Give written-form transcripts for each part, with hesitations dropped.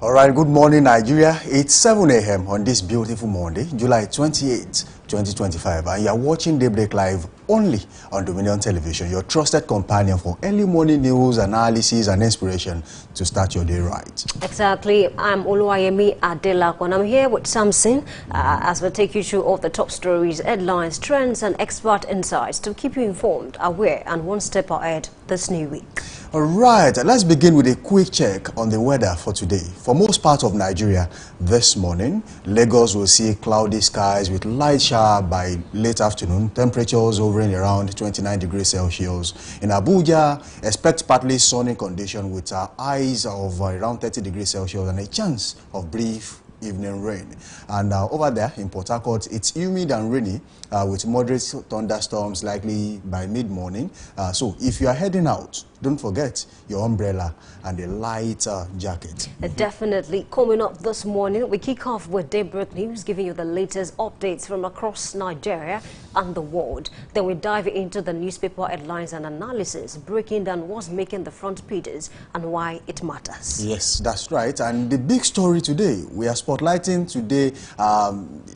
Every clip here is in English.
All right, good morning, Nigeria. It's 7 a.m. on this beautiful Monday, July 28, 2025, and you're watching Daybreak Live only on Dominion Television, your trusted companion for early morning news, analysis, and inspiration to start your day right. Exactly. I'm Oluwayemi Adelakun, and I'm here with Samson as we take you through all the top stories, headlines, trends, and expert insights to keep you informed, aware, and one step ahead this new week. All right, let's begin with a quick check on the weather for today. For most parts of Nigeria this morning, Lagos will see cloudy skies with light shower by late afternoon. Temperatures hovering around 29 degrees Celsius. In Abuja, expect partly sunny condition with highs of around 30 degrees Celsius and a chance of brief evening rain. And over there in Port Harcourt, it's humid and rainy with moderate thunderstorms likely by mid-morning. So if you are heading out, don't forget your umbrella and a light jacket. Definitely. Coming up this morning, we kick off with Daybreak News, giving you the latest updates from across Nigeria and the world. Then we dive into the newspaper headlines and analysis, breaking down what's making the front pages and why it matters. Yes, that's right. And the big story today, we are spotlighting today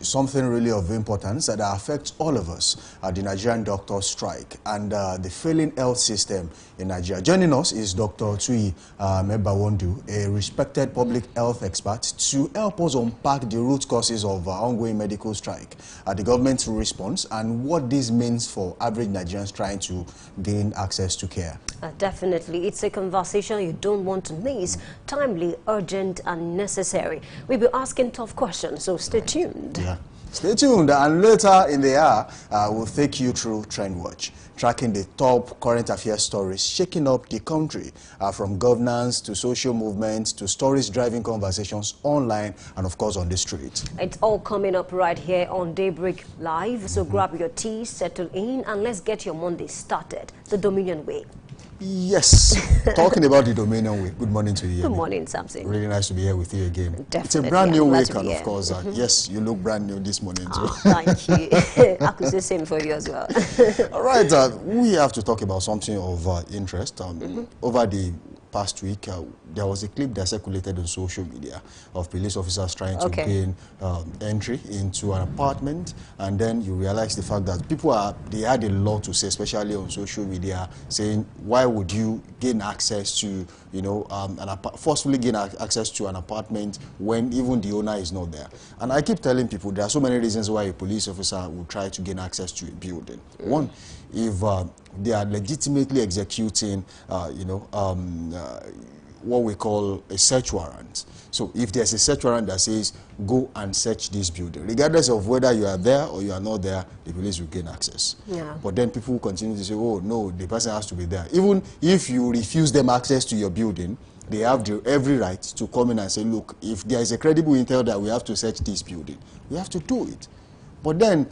something really of importance that affects all of us, the Nigerian doctor strike and the failing health system in Nigeria. Joining us is Dr. Tui Mebawondu, a respected public health expert, to help us unpack the root causes of ongoing medical strike, the government's response, and what this means for average Nigerians trying to gain access to care. Definitely. It's a conversation you don't want to miss. Timely, urgent, and necessary. We'll be asking tough questions, so stay tuned. Yeah. Stay tuned, and later in the hour, we'll take you through Trend Watch, tracking the top current affairs stories shaking up the country, from governance to social movements to stories driving conversations online and, of course, on the street. It's all coming up right here on Daybreak Live, so grab your tea, settle in, and let's get your Monday started the Dominion way. Yes, talking about the Dominion week. Good morning to you. Good morning, Samson. Really nice to be here with you again. Definitely. It's a brand new week, and of course, yes, you look brand new this morning too. Thank you. I could say the same for you as well. All right, we have to talk about something of interest. Over the past week, there was a clip that circulated on social media of police officers trying to gain entry into an apartment, and then you realize the fact that they had a lot to say, especially on social media, saying, why would you gain access to, forcefully gain access to an apartment when even the owner is not there? And I keep telling people there are so many reasons why a police officer would try to gain access to a building. One, if they are legitimately executing, what we call a search warrant. So if there's a search warrant that says, go and search this building, regardless of whether you are there or you are not there, the police will gain access. Yeah. But then people continue to say, oh, no, the person has to be there. Even if you refuse them access to your building, they have every right to come in and say, look, if there is a credible intel that we have to search this building, we have to do it. But then,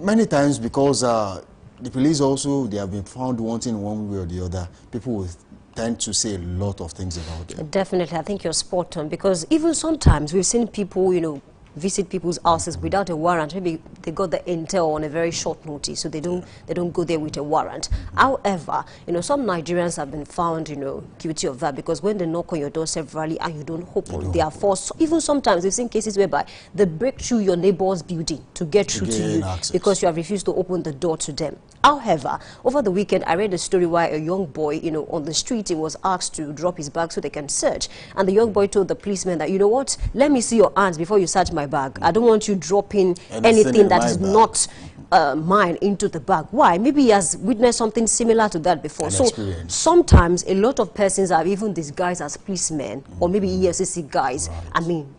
many times, because the police also, they have been found wanting one way or the other, people will tend to say a lot of things about it. Definitely, I think you're spot on, because even sometimes we've seen people, visit people's houses without a warrant. Maybe they got the intel on a very short notice, so they don't go there with a warrant. However, some Nigerians have been found, guilty of that, because when they knock on your door severally and you don't open, they are forced. Even sometimes we've seen cases whereby they break through your neighbor's building to get through to you because you have refused to open the door to them. However, over the weekend, I read a story where a young boy, on the street, he was asked to drop his bag so they can search. And the young boy told the policeman that, you know what, let me see your hands before you search my bag. I don't want you dropping anything that is not mine into the bag. Why? Maybe he has witnessed something similar to that before. So sometimes a lot of persons are even disguised as policemen or maybe EFCC guys,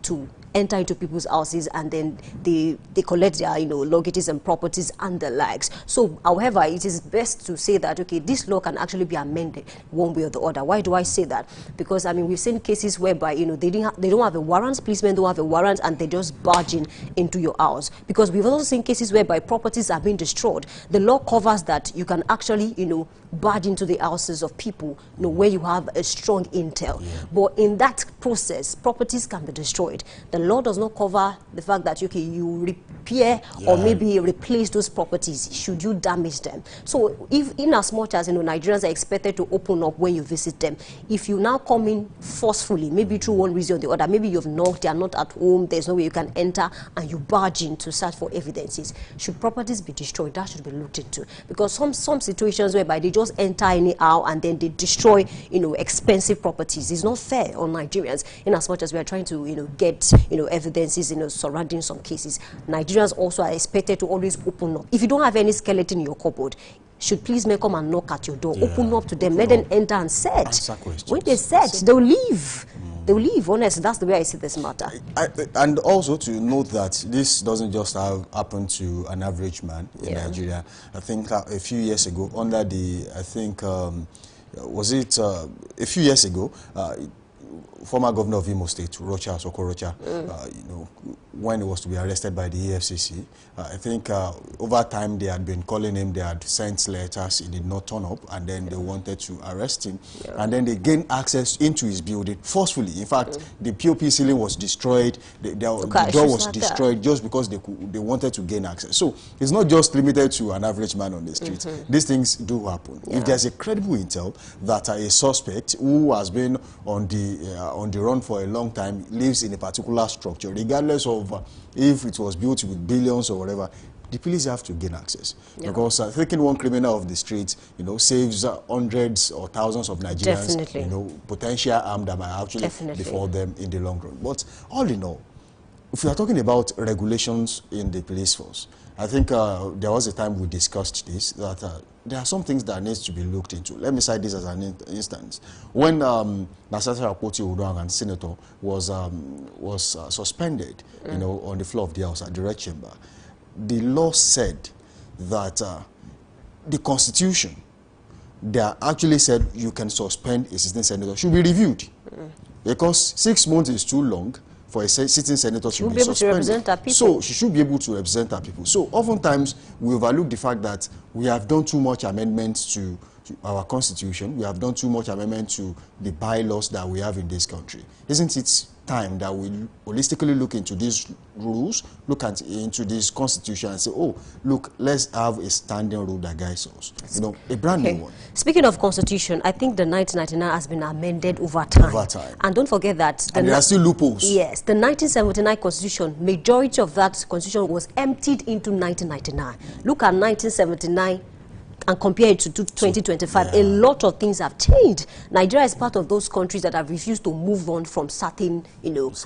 to enter into people's houses, and then they collect their luggages and properties and the likes. So however, it is best to say that this law can actually be amended one way or the other. Why do I say that? Because we've seen cases whereby they don't have a warrant, policemen don't have a warrant, and they just barge into your house. Because we've also seen cases whereby properties are being destroyed. The law covers that you can actually barge into the houses of people where you have a strong intel. But in that process, properties can be destroyed. The law does not cover the fact that, okay, you repair or maybe replace those properties should you damage them. So if, in as much as, Nigerians are expected to open up when you visit them, if you now come in forcefully, maybe through one reason or the other, maybe you've knocked, they are not at home, there's no way you can enter, and you barge in to search for evidences, should properties be destroyed? That should be looked into, because some situations whereby they just enter anyhow and then they destroy, expensive properties, is not fair on Nigerians, in as much as we are trying to, get, evidences, surrounding some cases. Nigerians also are expected to always open up. If you don't have any skeleton in your cupboard, should policemen come and knock at your door, open up to them, let them enter and search. When they search, they'll leave. They'll leave, honestly. That's the way I see this matter. And also to note that this doesn't just happen to an average man in Nigeria. I think a few years ago, under the, was it a few years ago, former governor of Imo State, Rocha Sokorocha, when he was to be arrested by the EFCC, I think over time they had been calling him, they had sent letters, he did not turn up, and then they wanted to arrest him. And then they gained access into his building forcefully. In fact, the POP ceiling was destroyed, the door was destroyed just because they wanted to gain access. So it's not just limited to an average man on the street. These things do happen. If there's a credible intel that a suspect who has been on the run for a long time lives in a particular structure, regardless of if it was built with billions or whatever, the police have to gain access. Because taking one criminal off the streets, saves hundreds or thousands of Nigerians, potential harm that might actually befall them in the long run. But all in all, if we are talking about regulations in the police force, I think there was a time we discussed this, that there are some things that needs to be looked into. Let me cite this as an instance. When Nasata Akpoti-Uduaghan, senator, was suspended, on the floor of the House at the Red Chamber, the law said that the Constitution, they actually said you can suspend a sitting senator, should be reviewed. Because 6 months is too long for a sitting senator to be suspended. So she should be able to represent her people. So oftentimes we overlook the fact that we have done too much amendments to our constitution. We have done too much amendment to the bylaws that we have in this country. Isn't it time that we holistically look into these rules, into this constitution and say, oh, look, let's have a standing rule that guides us. A brand new one. Speaking of constitution, I think the 1999 has been amended over time. And don't forget that there are still loopholes. Yes, the 1979 constitution, majority of that constitution was emptied into 1999. Look at 1979 and compare it to 2025, a lot of things have changed. Nigeria is part of those countries that have refused to move on from certain,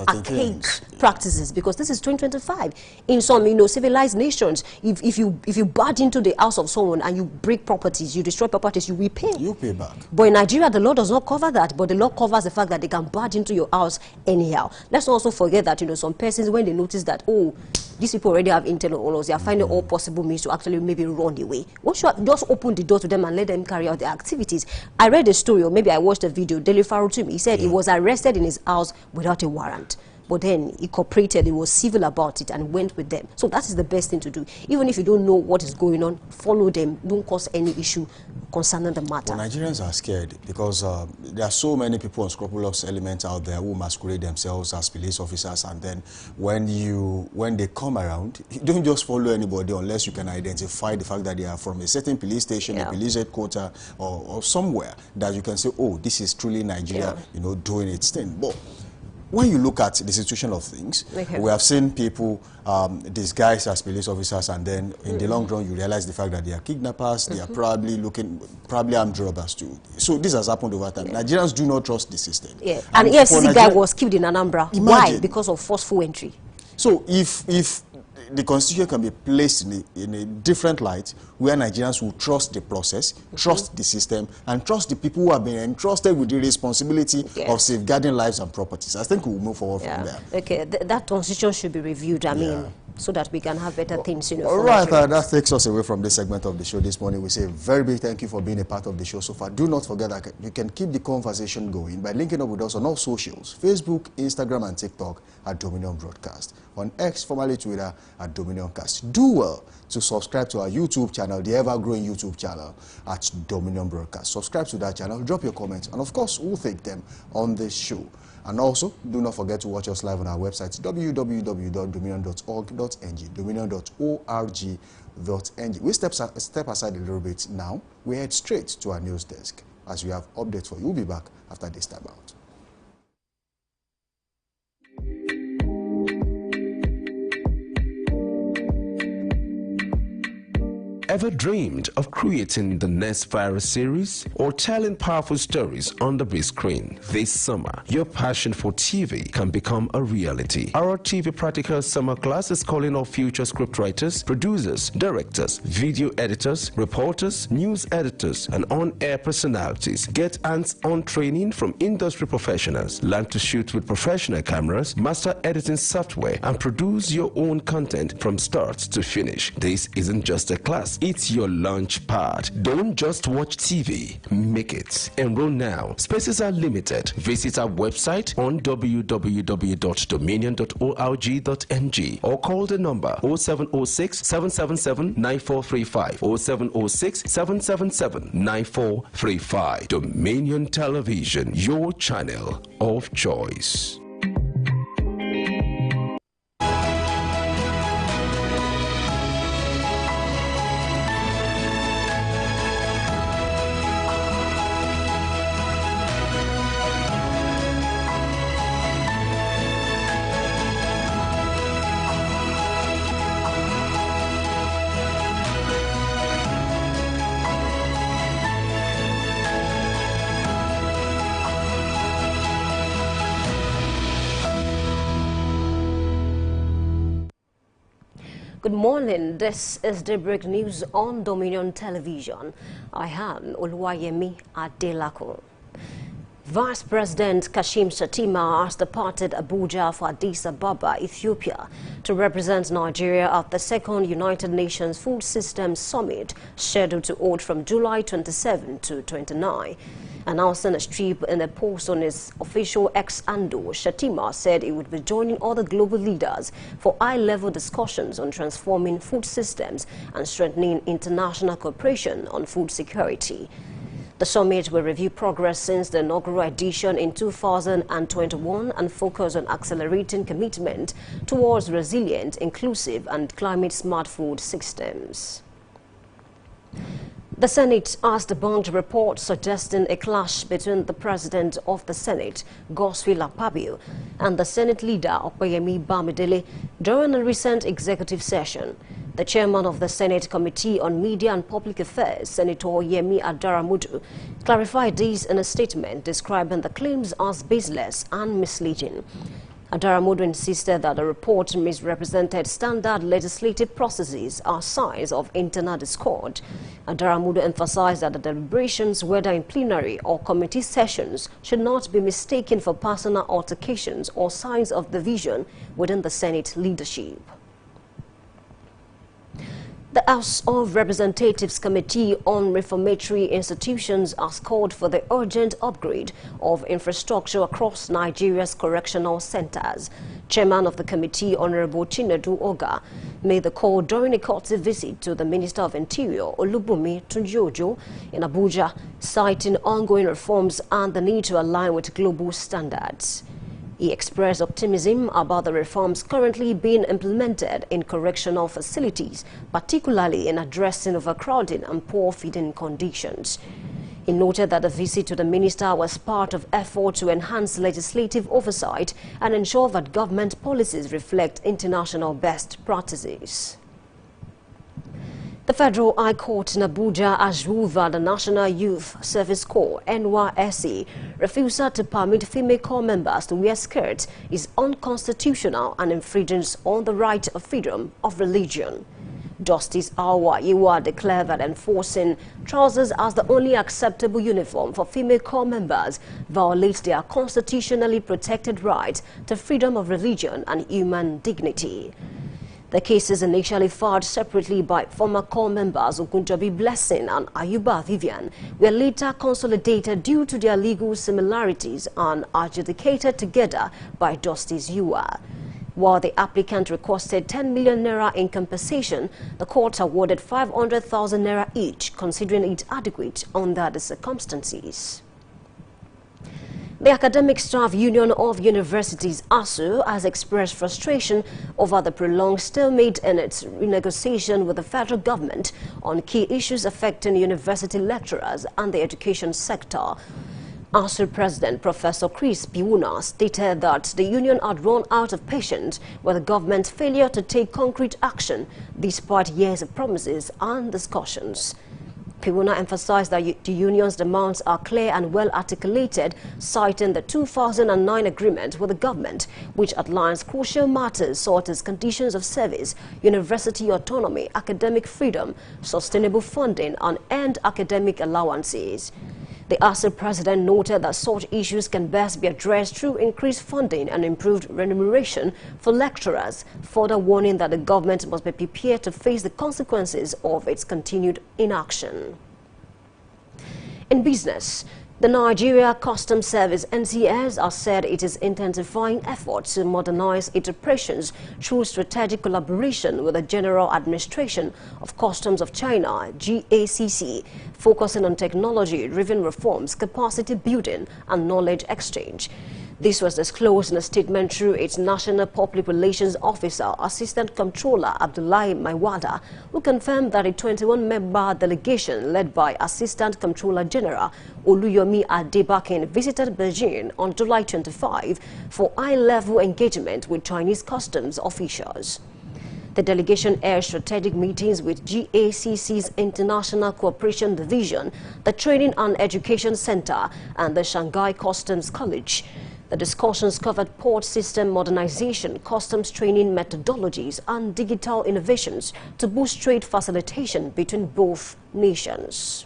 archaic practices, because this is 2025. In some, civilized nations, if you barge into the house of someone and you break properties, you destroy properties, you repay. You pay back. But in Nigeria, the law does not cover that, but the law covers the fact that they can barge into your house anyhow. Let's also forget that, some persons, when they notice that, oh, these people already have internal owners, they are finding all possible means to actually maybe run away. What should just open the door to them and let them carry out their activities? I read a story, or maybe I watched a video, Dele Farutumi. He said he was arrested in his house without a warrant. But then he cooperated, he was civil about it and went with them. So that is the best thing to do. Even if you don't know what is going on, follow them. Don't cause any issue concerning the matter. Well, Nigerians are scared because there are so many people, unscrupulous elements out there who masquerade themselves as police officers, and then when they come around, you don't just follow anybody unless you can identify the fact that they are from a certain police station, a police headquarters, or somewhere that you can say, oh, this is truly Nigeria, doing its thing. But when you look at the situation of things, we have seen people disguised as police officers, and then in the long run you realize the fact that they are kidnappers, they are probably armed robbers too. So this has happened over time. Nigerians do not trust the system. And EFCC guy was killed in Anambra. Why? Because of forceful entry. So if the constitution can be placed in a different light, where Nigerians will trust the process, trust the system, and trust the people who have been entrusted with the responsibility of safeguarding lives and properties, I think we'll move forward from there. Okay, that constitution should be reviewed, I mean, so that we can have better things, All right, that takes us away from this segment of the show this morning. We say a very big thank you for being a part of the show so far. Do not forget that you can keep the conversation going by linking up with us on all socials, Facebook, Instagram, and TikTok at Dominion Broadcast. on X, formerly Twitter, at DominionCast. Do well to subscribe to our YouTube channel, the ever-growing YouTube channel at Dominion Broadcast. Subscribe to that channel, drop your comments, and of course, we'll take them on this show. And also, do not forget to watch us live on our website, www.dominion.org.ng, dominion.org.ng. We step aside a little bit now. We head straight to our news desk as we have updates for you. We'll be back after this time out. Ever dreamed of creating the next virus series or telling powerful stories on the big screen? This summer, your passion for TV can become a reality. Our TV Practical Summer Class is calling all future scriptwriters, producers, directors, video editors, reporters, news editors, and on-air personalities. Get hands-on training from industry professionals. Learn to shoot with professional cameras, master editing software, and produce your own content from start to finish. This isn't just a class. It's your launch pad. Don't just watch TV. Make it. Enroll now. Spaces are limited. Visit our website on www.dominion.org.ng or call the number 0706 777 9435 0706 777 9435. Dominion Television, your channel of choice. Good morning. This is Daybreak News on Dominion Television. I am Oluwayemi Adelako. Vice President Kashim Shettima has departed Abuja for Addis Ababa, Ethiopia, to represent Nigeria at the second United Nations Food Systems Summit, scheduled to hold from July 27 to 29. Announcing a trip in a post on his official X handle, Shettima said he would be joining other global leaders for high-level discussions on transforming food systems and strengthening international cooperation on food security. The summit will review progress since the inaugural edition in 2021 and focus on accelerating commitment towards resilient, inclusive and climate-smart food systems. The Senate has debunked reports suggesting a clash between the President of the Senate, Godswill Akpabio, and the Senate leader, Opeyemi Bamidele, during a recent executive session. The chairman of the Senate Committee on Media and Public Affairs, Senator Yemi Adaramudu, clarified this in a statement describing the claims as baseless and misleading. Adaramudu insisted that the report misrepresented standard legislative processes as signs of internal discord. Adaramudu emphasized that the deliberations, whether in plenary or committee sessions, should not be mistaken for personal altercations or signs of division within the Senate leadership. The House of Representatives Committee on Reformatory Institutions has called for the urgent upgrade of infrastructure across Nigeria's correctional centers. Chairman of the committee, Honorable Chinedu Oga, made the call during a courtesy visit to the Minister of Interior, Olubunmi Tunji-Ojo, in Abuja, citing ongoing reforms and the need to align with global standards. He expressed optimism about the reforms currently being implemented in correctional facilities, particularly in addressing overcrowding and poor feeding conditions. He noted that the visit to the minister was part of efforts to enhance legislative oversight and ensure that government policies reflect international best practices. The Federal High Court in Abuja has ruled that the National Youth Service Corps (NYSC) refusal to permit female corps members to wear skirts is unconstitutional and infringes on the right of freedom of religion. Justice Awa Iwa declared that enforcing trousers as the only acceptable uniform for female corps members violates their constitutionally protected right to freedom of religion and human dignity. The cases initially filed separately by former corps members Ogunjobi Blessing and Ayuba Vivian were later consolidated due to their legal similarities and adjudicated together by Justice Yua. While the applicant requested 10 million naira in compensation, the court awarded 500,000 naira each, considering it adequate under the circumstances. The Academic Staff Union of Universities, ASU, has expressed frustration over the prolonged stalemate in its renegotiation with the federal government on key issues affecting university lecturers and the education sector. ASU President Professor Chris Piwuna stated that the union had run out of patience with the government's failure to take concrete action despite years of promises and discussions. Piwuna emphasized that the union's demands are clear and well articulated, citing the 2009 agreement with the government, which outlines crucial matters such as conditions of service, university autonomy, academic freedom, sustainable funding, and earned academic allowances. The ASU president noted that such issues can best be addressed through increased funding and improved remuneration for lecturers, further warning that the government must be prepared to face the consequences of its continued inaction. In business, the Nigeria Customs Service (NCS) has said it is intensifying efforts to modernize its operations through strategic collaboration with the General Administration of Customs of China (GACC), focusing on technology-driven reforms, capacity building, and knowledge exchange. This was disclosed in a statement through its National Public Relations Officer, Assistant Comptroller Abdullahi Maiwada, who confirmed that a 21-member delegation led by Assistant Comptroller General Oluyomi Adebakin visited Beijing on July 25 for high-level engagement with Chinese customs officials. The delegation held strategic meetings with GACC's International Cooperation Division, the Training and Education Center, and the Shanghai Customs College. The discussions covered port system modernization, customs training methodologies, and digital innovations to boost trade facilitation between both nations.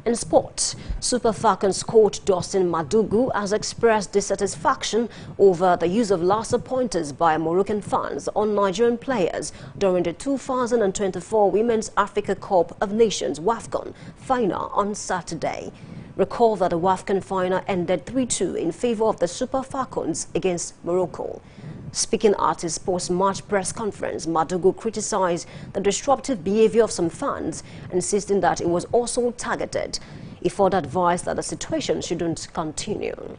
In sport, Super Falcons coach Dustin Madugu has expressed dissatisfaction over the use of laser pointers by Moroccan fans on Nigerian players during the 2024 Women's Africa Cup of Nations WAFCON final on Saturday. Recall that the WAFCON final ended 3-2 in favor of the Super Falcons against Morocco. Speaking at his post-match press conference, Madugu criticized the disruptive behavior of some fans, insisting that it was also targeted. He further advised that the situation shouldn't continue.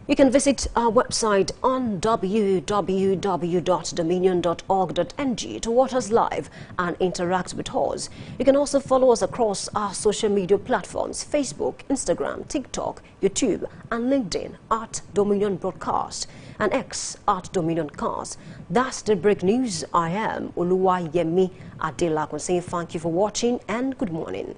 You can visit our website on www.dominion.org.ng to watch us live and interact with us. You can also follow us across our social media platforms: Facebook, Instagram, TikTok, YouTube, and LinkedIn at Dominion Broadcast and X at Dominion Cast. That's the break news. I am Oluwayemi Adelakun saying thank you for watching and good morning.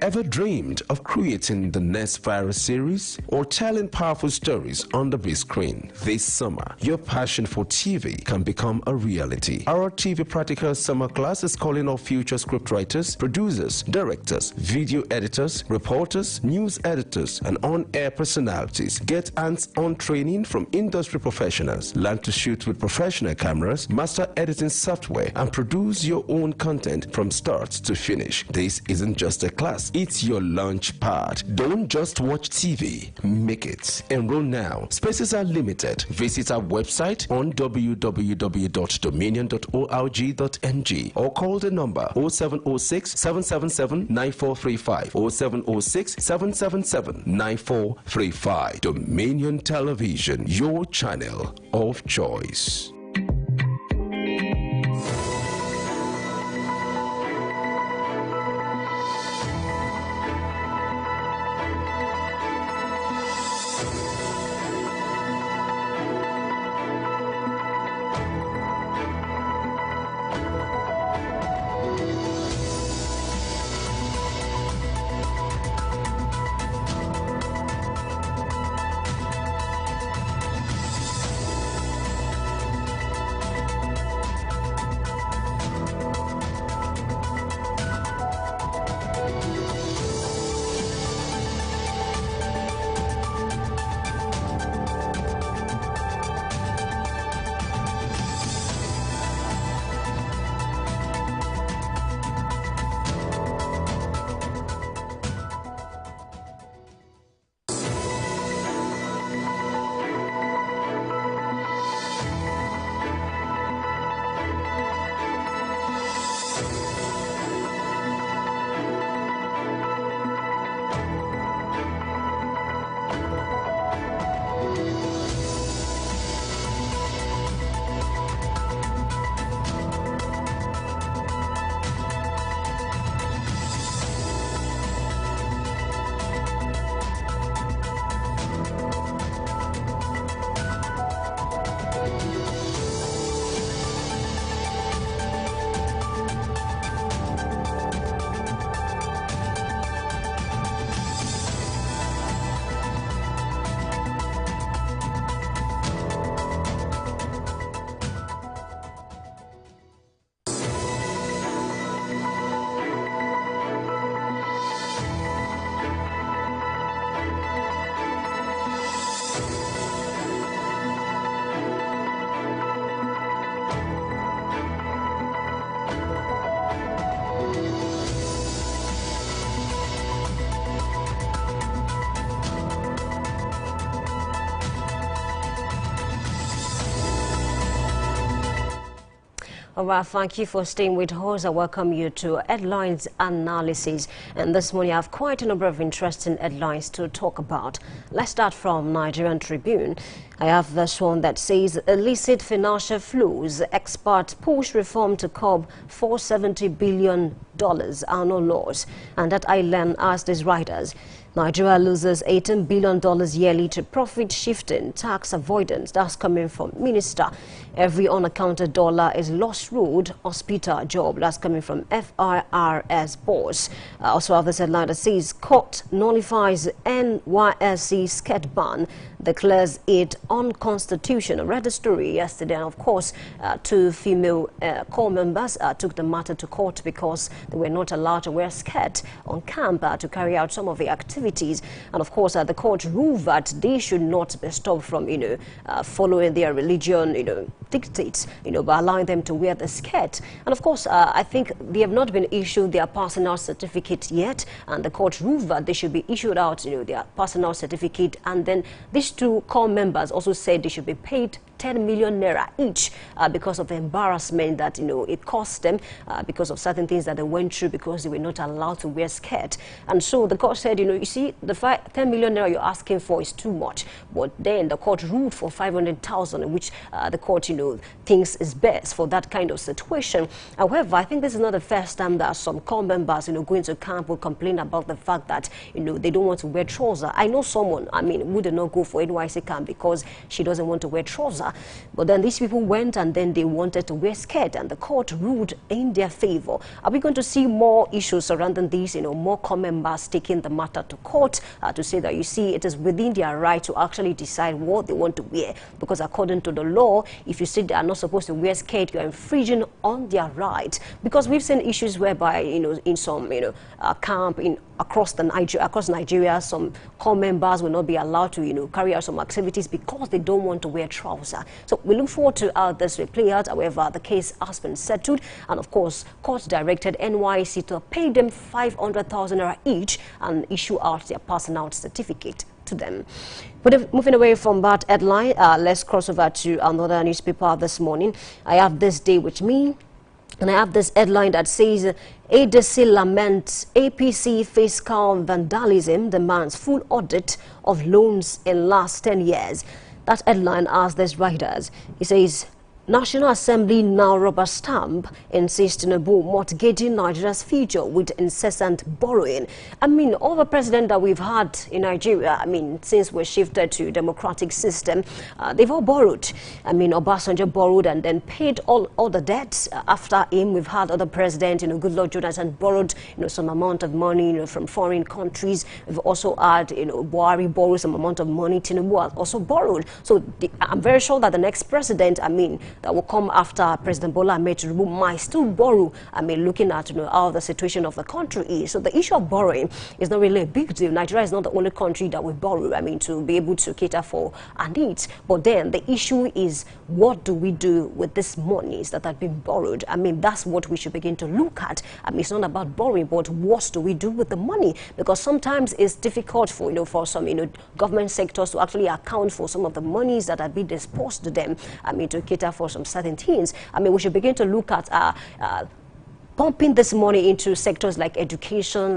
Ever dreamed of creating the next viral series or telling powerful stories on the big screen? This summer, your passion for TV can become a reality. Our TV Practical Summer Class is calling all future scriptwriters, producers, directors, video editors, reporters, news editors, and on-air personalities. Get hands-on training from industry professionals. Learn to shoot with professional cameras, master editing software, and produce your own content from start to finish. This isn't just a class. It's your launch pad. Don't just watch TV. Make it. Enroll now. Spaces are limited. Visit our website on www.dominion.org.ng or call the number 0706 777 9435 0706 777 9435. Dominion Television, your channel of choice. All right, thank you for staying with us. I welcome you to Headlines Analysis. And this morning I have quite a number of interesting headlines to talk about. Let's start from Nigerian Tribune. I have this one that says illicit financial flows. Experts push reform to curb $470 billion annual loss. And that island asked its writers, Nigeria loses $18 billion yearly to profit shifting, tax avoidance. That's coming from Minister. Every unaccounted dollar is lost road, hospital job. That's coming from FIRS boss. Also have this headline that says court nullifies NYSC skirt ban, declares it unconstitutional. I read the story yesterday, and of course, two female corps members took the matter to court because they were not allowed to wear skirt on camp to carry out some of the activities. And of course, the court ruled that they should not be stopped from, following their religion, dictates, by allowing them to wear the skirt. And of course, I think they have not been issued their personal certificate yet, and the court ruled that they should be issued out, their personal certificate. And then these two corps members also said they should be paid 10 million naira each because of the embarrassment that it cost them because of certain things that they went through because they were not allowed to wear skirt. And so the court said, you see, the 10 million naira you're asking for is too much. But then the court ruled for 500,000, which the court thinks is best for that kind of situation. However, I think this is not the first time that some corps members going to camp will complain about the fact that they don't want to wear trousers. I know someone, who did not go for NYSC camp because she doesn't want to wear trousers. But then these people went and then they wanted to wear skirt, and the court ruled in their favor. Are we going to see more issues surrounding these, more corps members taking the matter to court to say that, you see, it is within their right to actually decide what they want to wear? Because according to the law, if you say they are not supposed to wear skirt, you are infringing on their right. Because we've seen issues whereby, in some, camp across Nigeria, some corps members will not be allowed to, carry out some activities because they don't want to wear trousers. So we look forward to how this will play out. However, the case has been settled, and of course, court directed NYSC to pay them 500,000 naira each and issue out their personal certificate to them. But if moving away from that headline, let's cross over to another newspaper this morning. I have This Day with me, and I have this headline that says ADC laments APC fiscal vandalism, demands full audit of loans in last 10 years. That headline asks these writers. It says, National Assembly now rubber stamp insists Tinubu mortgaging Nigeria's future with incessant borrowing. All the presidents that we've had in Nigeria, since we shifted to democratic system, they've all borrowed. Obasanjo borrowed and then paid all the debts. After him, we've had other presidents, Goodluck Jonathan borrowed, some amount of money, from foreign countries. We've also had, Buhari borrowed some amount of money. Tinubu also borrowed. So I'm very sure that the next president, that will come after President Bola Ahmed Tinubu might still borrow, looking at how the situation of the country is. So the issue of borrowing is not really a big deal. Nigeria is not the only country that will borrow, to be able to cater for our needs. But then the issue is, what do we do with these monies that have been borrowed? That's what we should begin to look at. It's not about borrowing, but what do we do with the money? Because sometimes it's difficult for, for some, government sectors to actually account for some of the monies that have been disposed to them, to cater for some certain things. We should begin to look at pumping this money into sectors like education,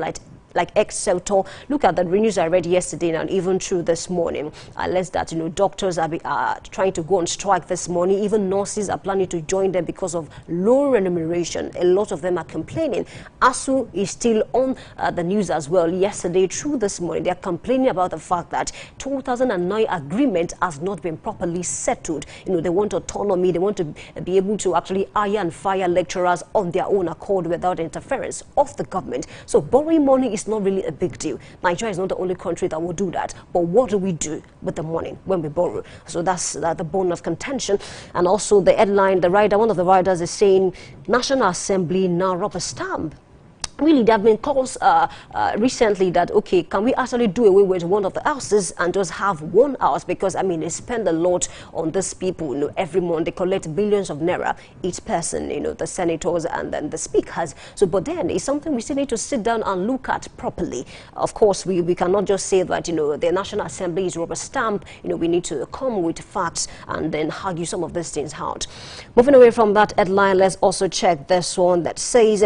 like ex-sector. Look at the news I read yesterday and even through this morning. Less that, doctors are trying to go on strike this morning. Even nurses are planning to join them because of low remuneration. A lot of them are complaining. ASU is still on the news as well. Yesterday through this morning, they are complaining about the fact that 2009 agreement has not been properly settled. They want autonomy. They want to be able to actually hire and fire lecturers on their own accord without interference of the government. So borrowing money is not really a big deal. Nigeria is not the only country that will do that. But what do we do with the money when we borrow? So that's the bone of contention. And also the headline, one of the writers is saying, National Assembly now rubber stamp really, there have been calls recently that, okay, can we actually do away with one of the houses and just have one house? Because, I mean, they spend a lot on these people, you know, every month. They collect billions of naira each person, you know, the senators and then the speakers. So, but then it's something we still need to sit down and look at properly. Of course, we cannot just say that, you know, the National Assembly is rubber stamp. You know, we need to come with facts and then argue some of these things out. Moving away from that headline, let's also check this one that says,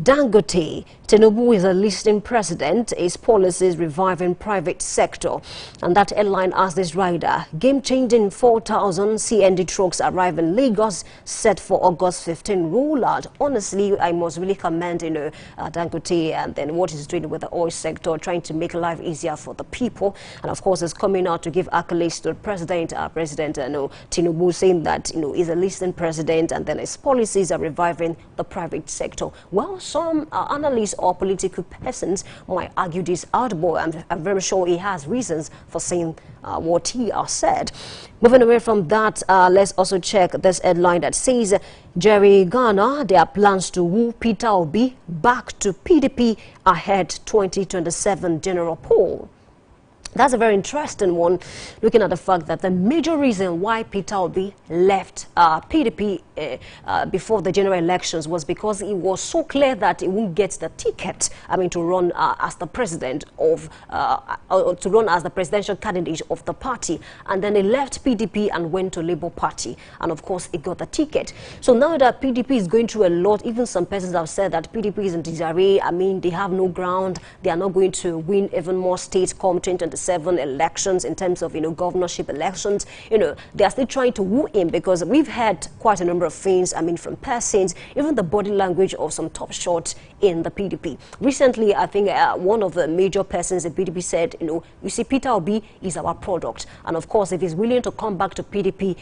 Dangote, Tinubu is a listing president, his policies reviving private sector. And that headline asks this rider, game-changing 4,000 CNG trucks arrive in Lagos, set for August 15 rollout. Honestly, I must really commend, you know, Dangote and then what he's doing with the oil sector, trying to make life easier for the people. And of course, he's coming out to give accolades to the president, Tinubu, saying that, you know, he's a listing president and then his policies are reviving the private sector. Well, some analysts or political persons might argue this out, but I'm very sure he has reasons for saying what he has said. Moving away from that, let's also check this headline that says, Jerry Garner, there are plans to woo Peter Obi back to PDP ahead 2027 general poll. That's a very interesting one, looking at the fact that the major reason why Peter Obi left PDP before the general elections was because it was so clear that he won't get the ticket, I mean, to run as the president of, to run as the presidential candidate of the party. And then he left PDP and went to Labour Party. And of course, he got the ticket. So now that PDP is going through a lot, even some persons have said that PDP is in disarray. I mean, they have no ground. They are not going to win even more states come 2027 elections in terms of, you know, governorship elections. You know, they are still trying to woo him because we've had quite a number of things, I mean, from persons, even the body language of some top shots in the PDP. Recently, I think one of the major persons in PDP said, you know, you see, Peter Obi is our product. And of course, if he's willing to come back to PDP,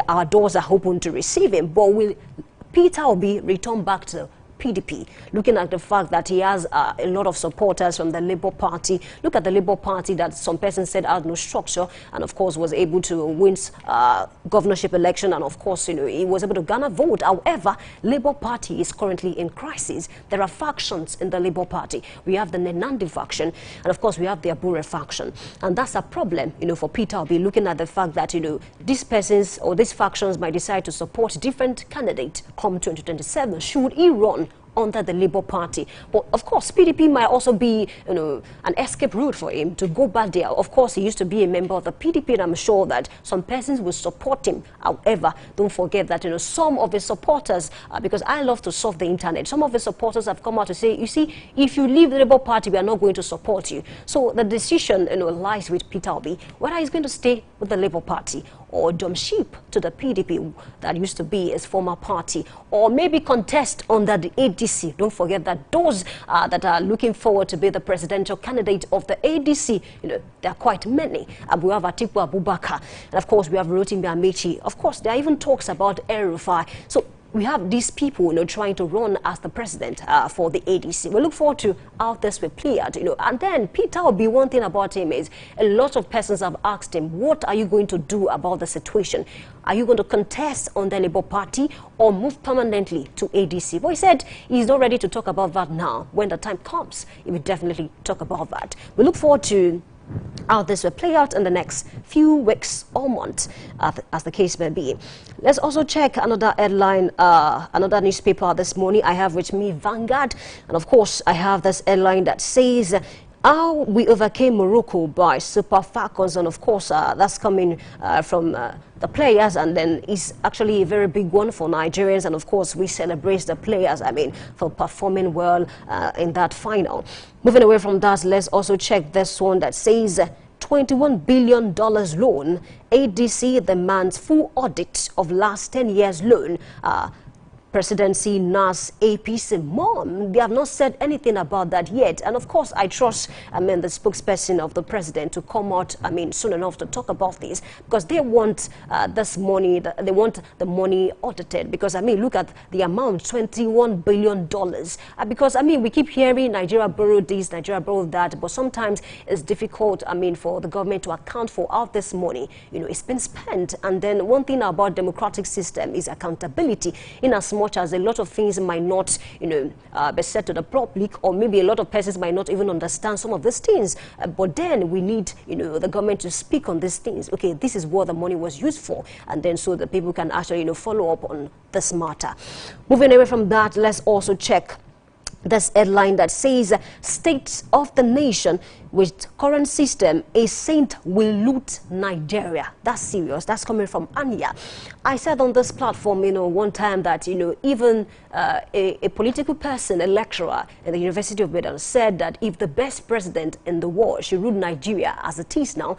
our doors are open to receive him. But will Peter Obi return back to PDP, looking at the fact that he has a lot of supporters from the Labour Party? Look at the Labour Party that some persons said had no structure, and of course was able to win governorship election, and of course, you know, he was able to garner vote. However, Labour Party is currently in crisis. There are factions in the Labour Party. We have the Nenandi faction, and of course we have the Abure faction, and that's a problem, you know, for Peter Obi, looking at the fact that, you know, these persons or these factions might decide to support different candidates come 2027 should he run under the Labour Party. But of course, PDP might also be, you know, an escape route for him to go back there. Of course, he used to be a member of the PDP, and I'm sure that some persons will support him. However, don't forget that, you know, some of his supporters, because I love to surf the internet, some of his supporters have come out to say, you see, if you leave the Labour Party, we are not going to support you. So the decision, you know, lies with Peter Obi, whether he's going to stay with the Labour Party or jump ship to the PDP that used to be his former party, or maybe contest under the ADC. Don't forget that those that are looking forward to be the presidential candidate of the ADC, you know, there are quite many. We have Atiku Abubakar, and of course we have Rotimi Amaechi. Of course, there are even talks about El-Rufai. So we have these people, you know, trying to run as the president for the ADC. We look forward to how this will play out, you know. And then Peter Obi, one thing about him is a lot of persons have asked him, what are you going to do about the situation? Are you going to contest on the Labour Party or move permanently to ADC? But he said he's not ready to talk about that now. When the time comes, he will definitely talk about that. We look forward to how this will play out in the next few weeks or months, as the case may be. Let's also check another headline, another newspaper this morning. I have with me Vanguard, and of course I have this headline that says, how we overcame Morocco by Super Falcons. And of course, that's coming from the players, and then it's actually a very big one for Nigerians. And of course, we celebrate the players, I mean, for performing well in that final. Moving away from that, let's also check this one that says, $21 billion loan. ADC demands full audit of last 10 years loan. Presidency, NAS, APC, MOM, they have not said anything about that yet. And of course, I trust, I mean, the spokesperson of the president to come out, I mean, soon enough to talk about this, because they want this money, they want the money audited. Because, I mean, look at the amount, $21 billion. Because, I mean, we keep hearing Nigeria borrowed this, Nigeria borrowed that, but sometimes it's difficult, I mean, for the government to account for how this money, you know, it's been spent. And then one thing about democratic system is accountability. In as much much as a lot of things might not, be said to the public, or maybe a lot of persons might not even understand some of these things. But then we need, the government to speak on these things. Okay, this is what the money was used for, and then so that people can actually, follow up on this matter. Moving away from that, let's also check this headline that says, states of the nation with current system, a saint will loot Nigeria. That's serious. That's coming from Anya. I said on this platform, one time that, even a political person, a lecturer at the University of Ibadan, said that if the best president in the world should rule Nigeria as it is now,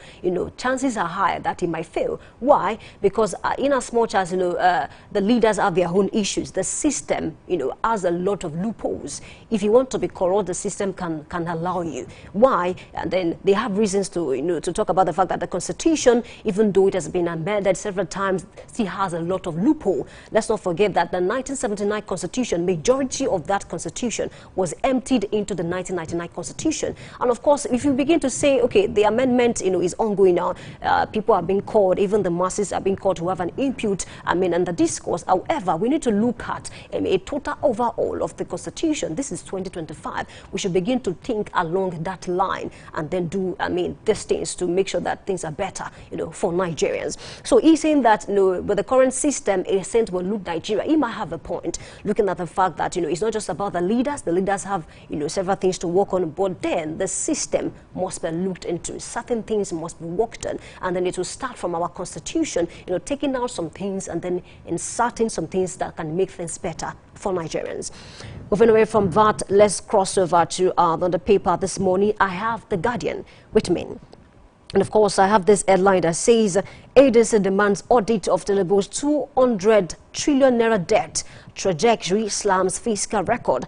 chances are high that he might fail. Why? Because in as much as, the leaders have their own issues, the system, has a lot of loopholes. If you want to be corrupt, the system can allow you. Why? And then they have reasons to, to talk about the fact that the Constitution, even though it has been amended several times, still has a lot of loophole. Let's not forget that the 1979 Constitution, majority of that Constitution was emptied into the 1999 Constitution. And of course, if you begin to say, okay, the amendment, is ongoing now, people are being called, even the masses are being called to have an input, in the discourse. However, we need to look at a total overhaul of the Constitution. This is 2025. We should begin to think along that line and then do, these things to make sure that things are better, for Nigerians. So he's saying that, with the current system, a saint will loot Nigeria. He might have a point, looking at the fact that, it's not just about the leaders. The leaders have, several things to work on, but then the system must be looked into. Certain things must be worked on, and then it will start from our Constitution, taking out some things and then inserting some things that can make things better for Nigerians. Moving away from that, let's cross over to the paper this morning. I have The Guardian with me. And of course, I have this headline that says, ADC demands audit of Tinubu's 200 trillion naira debt trajectory slams fiscal record.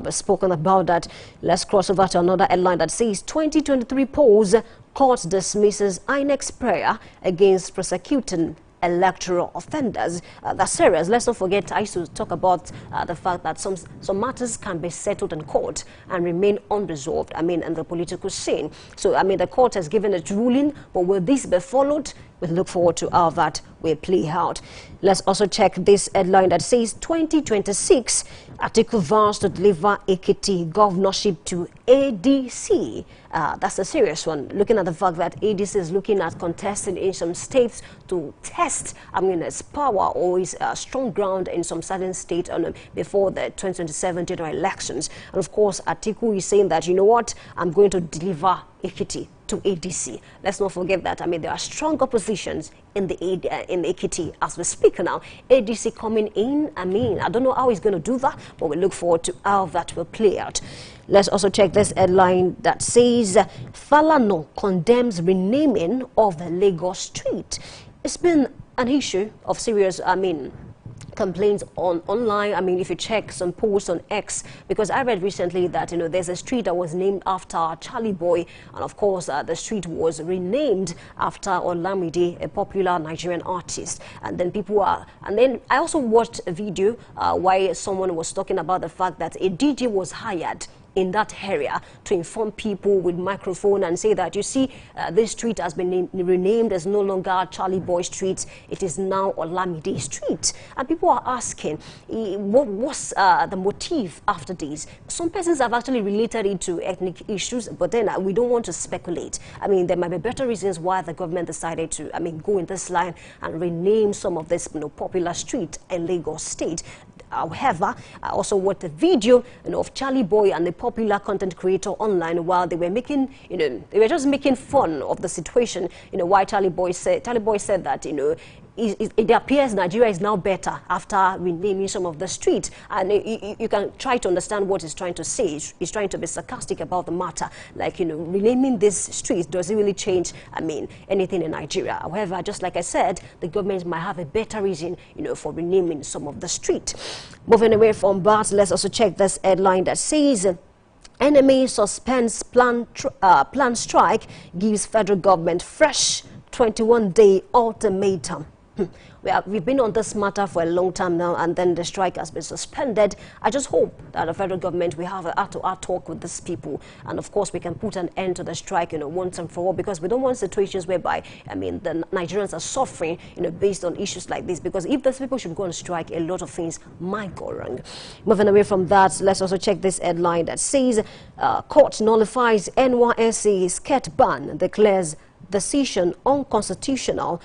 We've spoken about that. Let's cross over to another headline that says, 2023 polls, court dismisses INEC's prayer against prosecuting electoral offenders. That's serious. Let's not forget, I used to talk about the fact that some matters can be settled in court and remain unresolved, in the political scene. So, the court has given its ruling, but will this be followed? We'll look forward to how that will play out. Let's also check this headline that says 2026, Atiku vows to deliver Ekiti governorship to ADC. That's a serious one, looking at the fact that ADC is looking at contesting in some states to test, its power or its strong ground in some certain states before the 2027 general elections. And of course, Atiku is saying that, I'm going to deliver Ekiti to ADC. Let's not forget that, there are strong oppositions in Ekiti as we speak now. ADC coming in, I don't know how he's going to do that, but we look forward to how that will play out. Let's also check this headline that says, Falana condemns renaming of the Lagos street. It's been an issue of serious, complaints online. If you check some posts on X, because I read recently that, there's a street that was named after Charlie Boy, and of course, the street was renamed after Olamide, a popular Nigerian artist. And then I also watched a video where someone was talking about the fact that a DJ was hired in that area to inform people with microphone and say that, you see, this street has been renamed. It's no longer Charlie Boy Street. It is now Olamide Street. And people are asking, what was the motive after this? Some persons have actually related it to ethnic issues, but then we don't want to speculate. there might be better reasons why the government decided to, go in this line and rename some of this popular street in Lagos State. However, I also watched a video of Charlie Boy and the popular content creator online while they were making, they were just making fun of the situation. Why Charlie Boy said that, it appears Nigeria is now better after renaming some of the streets. And you can try to understand what he's trying to say. He's trying to be sarcastic about the matter. Like, renaming these streets, does it really change, anything in Nigeria? However, just like I said, the government might have a better reason, for renaming some of the street. Moving away from that, let's also check this headline that says, enemy suspends planned strike, gives federal government fresh 21-day ultimatum. we've been on this matter for a long time now, and then the strike has been suspended. I just hope that the federal government, we have a heart-to-heart talk with these people, and of course we can put an end to the strike, once and for all, because we don't want situations whereby, the Nigerians are suffering, based on issues like this, because if those people should go on strike, a lot of things might go wrong. Moving away from that, let's also check this headline that says, court nullifies NYSC skirt ban, declares decision unconstitutional,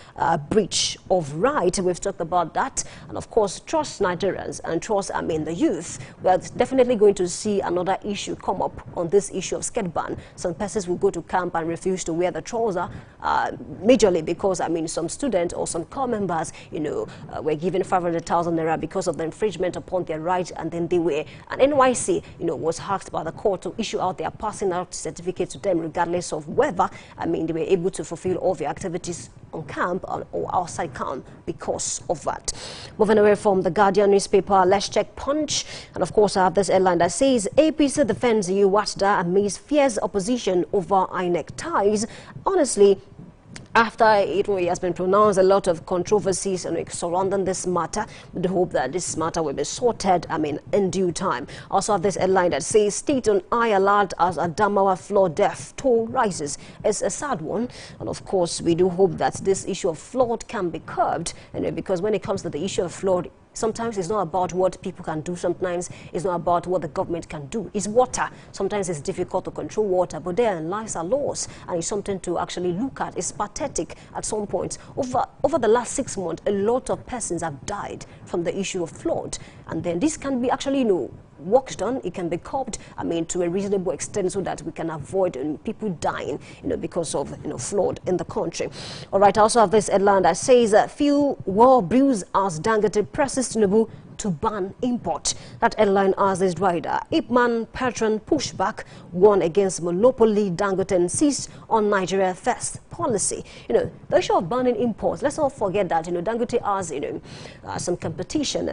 breach of right. We've talked about that, and of course trust Nigerians and trust the youth. We are definitely going to see another issue come up on this issue of skirt ban. Some persons will go to camp and refuse to wear the trouser, majorly because some students or some corps members were given 500,000 naira because of the infringement upon their rights, and then they were, and NYC was asked by the court to issue out their passing out certificate to them, regardless of whether they were able to fulfill all the activities on camp or outside camp because of that. Moving away from the Guardian newspaper, let's check Punch. And of course, I have this headline that says, APC defends UWATDA amidst fierce opposition over INEC ties. Honestly, after it has been pronounced, a lot of controversies surrounding this matter, with the hope that this matter will be sorted, in due time. Also have this headline that says, state on high alert as Adamawa flood death toll rises. It's a sad one, and of course, we do hope that this issue of flood can be curbed, because when it comes to the issue of flood, sometimes it's not about what people can do. Sometimes it's not about what the government can do. It's water. Sometimes it's difficult to control water, but therein lies are laws, and it's something to actually look at. It's pathetic at some point. Over the last 6 months, a lot of persons have died from the issue of flood, and then this can be actually, work done. It can be curbed, to a reasonable extent, so that we can avoid people dying, because of, flood in the country. All right, I also have this headline that says, few war brews as Dangote presses Tinubu to ban import. That headline as this rider, Ipman patron pushback, warn against monopoly. Dangote insists on Nigeria first policy. The issue of banning imports, let's not forget that, Dangote has, some competition,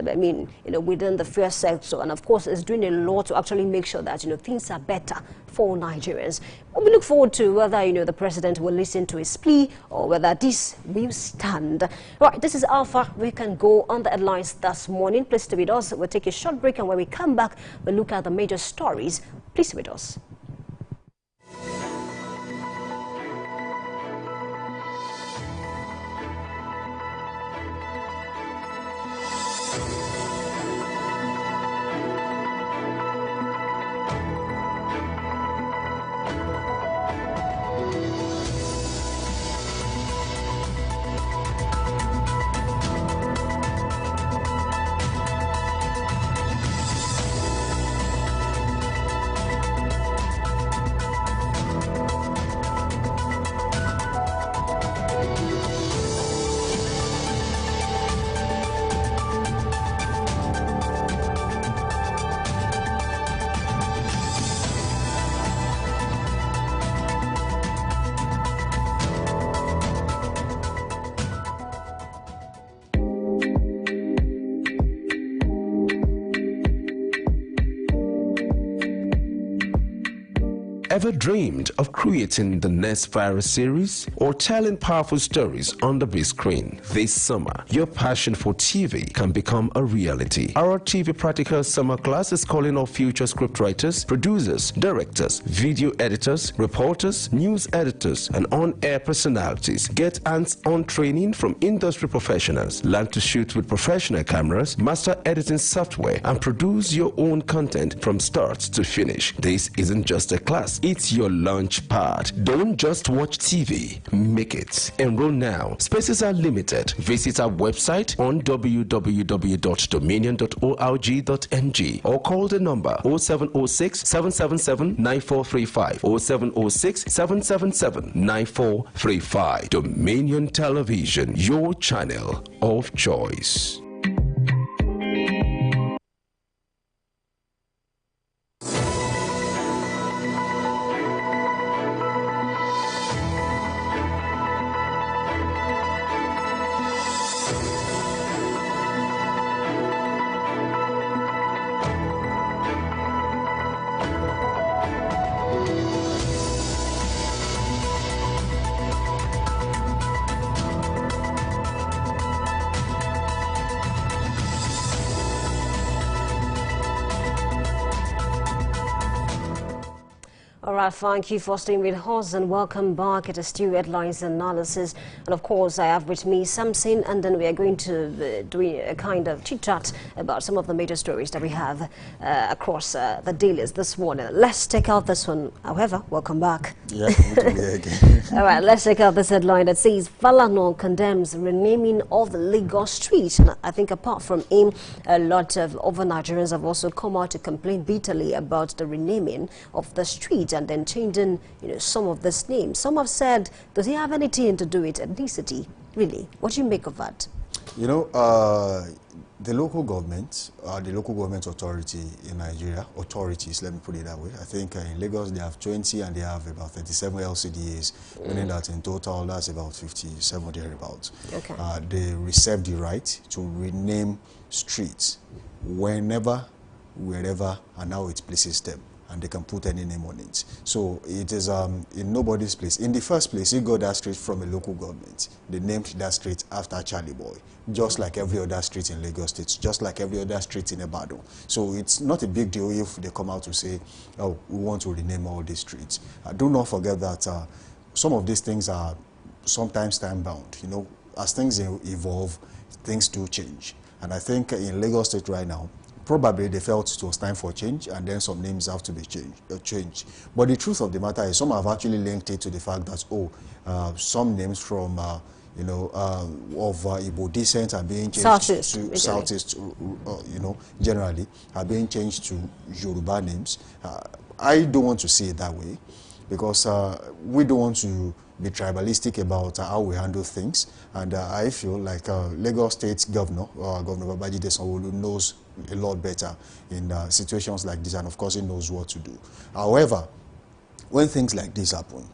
within the first sector, and of course is doing a lot to actually make sure that, things are better for Nigerians. But we look forward to whether, the president will listen to his plea or whether this will stand. Right, this is Alpha. We can go on the headlines this morning. Please stay with us. We'll take a short break, and when we come back, we'll look at the major stories. Please stay with us. Ever dreamed of creating the next virus series or telling powerful stories on the big screen? This summer, your passion for TV can become a reality. Our TV Practical Summer Class is calling all future scriptwriters, producers, directors, video editors, reporters, news editors, and on-air personalities. Get hands-on training from industry professionals. Learn to shoot with professional cameras, master editing software, and produce your own content from start to finish. This isn't just a class. It's your launch pad. Don't just watch TV, make it. Enroll now. Spaces are limited. Visit our website on www.dominion.org.ng or call the number 0706 777 9435 0706 777 9435. Dominion Television, your channel of choice. All right, thank you for staying with us and welcome back to Stu Headlines Analysis. And of course, I have with me Samson, and then we are going to do a kind of chit-chat about some of the major stories that we have across the dailies this morning. Let's take out this one. However, welcome back. Yeah, good to be here again. All right, let's check out this headline that says Falana condemns renaming of the Lagos street. And I think apart from him, a lot of other Nigerians have also come out to complain bitterly about the renaming of the street and then changing, some of this names. Some have said, does he have anything to do with ethnicity? Really? What do you make of that? The local government, the local government authority in Nigeria, authorities, let me put it that way. I think in Lagos they have 20 and they have about 37 LCDAs, meaning that in total that's about 57 thereabouts. Okay. They reserve the right to rename streets whenever, wherever, and how it pleases them. And they can put any name on it. So it is in nobody's place. In the first place, he got that street from a local government. They named that street after Charlie Boy, just like every other street in Lagos State, just like every other street in Ibadan. So it's not a big deal if they come out to say, oh, we want to rename all these streets. Do not forget that some of these things are sometimes time-bound. As things evolve, things do change. And I think in Lagos State right now, probably they felt it was time for change, and then some names have to be changed. But the truth of the matter is, some have actually linked it to the fact that, some names from, of Igbo descent are being changed to Southeast, generally, are being changed to Yoruba names. I don't want to see it that way, because we don't want to be tribalistic about how we handle things. And I feel like Lagos State Governor, Governor Babajide Sanwo-Olu, knows a lot better in situations like this, and of course he knows what to do. However, when things like this happen,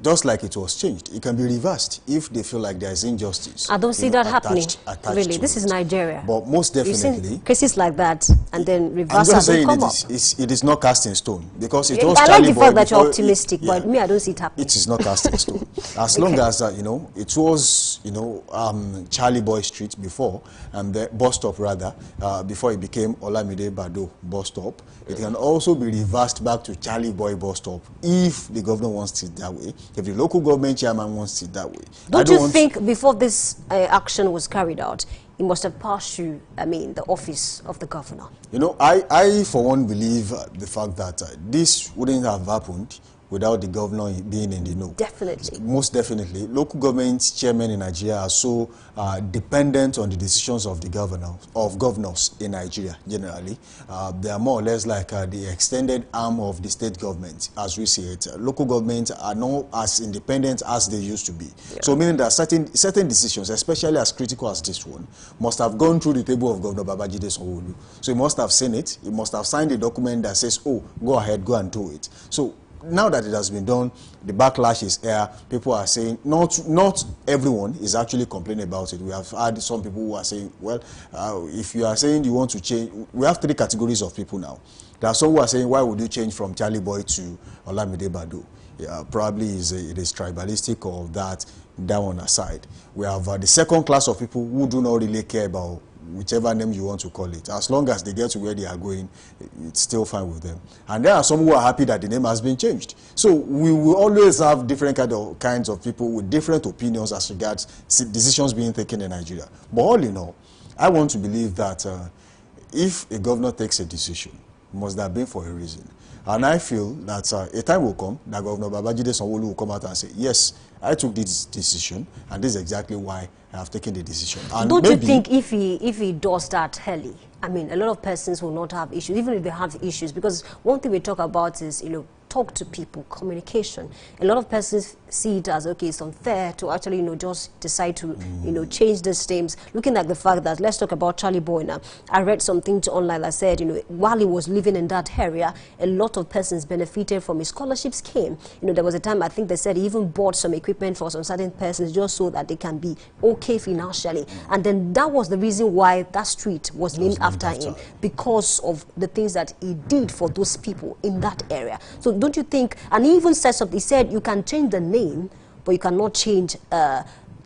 just like it was changed, it can be reversed if they feel like there is injustice. I don't see that happening. Really, this is Nigeria. But most definitely, you've seen cases like that, and then reversal come up. It is not cast in stone, because it was I Charlie like the Boy fact that you're optimistic, yeah, but me, I don't see it happening. It is not cast in stone. As long as it was Charlie Boy Street before, and the bus stop rather, before it became Olamide Bado bus stop. It can also be reversed back to Charlie Boy bus stop if the governor wants it that way. If the local government chairman wants it that way. Don't you think before this action was carried out, it must have passed through, the office of the governor? I for one believe the fact that this wouldn't have happened without the governor being in the know. Definitely. Most definitely. Local government chairmen in Nigeria are so dependent on the decisions of the governors in Nigeria generally. They are more or less like the extended arm of the state government, as we see it. Local governments are not as independent as they used to be. Yeah. So meaning that certain decisions, especially as critical as this one, must have gone through the table of Governor Babajide Sanwo-Olu. So he must have seen it. He must have signed a document that says, oh, go ahead, go and do it. So now that it has been done, the backlash is here. People are saying, not everyone is actually complaining about it. We have had some people who are saying, well, if you are saying you want to change, we have three categories of people now. There are some who are saying, why would you change from Charlie Boy to Olamide Bado? Yeah, probably it is tribalistic or that one aside. We have the second class of people who do not really care about whichever name you want to call it. As long as they get to where they are going, it's still fine with them. And there are some who are happy that the name has been changed. So we will always have different kinds of people with different opinions as regards decisions being taken in Nigeria. But all in all, I want to believe that if a governor takes a decision, it must have been for a reason. And I feel that a time will come that Governor Babajide Sanwo-Olu will come out and say, yes, I took this decision, and this is exactly why I have taken the decision. And don't you think if he does that early, a lot of persons will not have issues, even if they have issues? Because one thing we talk about is, talk to people, communication. A lot of persons see it as, okay, it's unfair to actually, just decide to, change these names. Looking at the fact that, let's talk about Charlie Boy now. I read something online that said, while he was living in that area, a lot of persons benefited from his scholarship scheme. There was a time, I think they said he even bought some equipment for some certain persons just so that they can be okay financially. And then that was the reason why that street was named after him, because of the things that he did for those people in that area. So don't you think, and he even said something, he said you can change the name, but you cannot change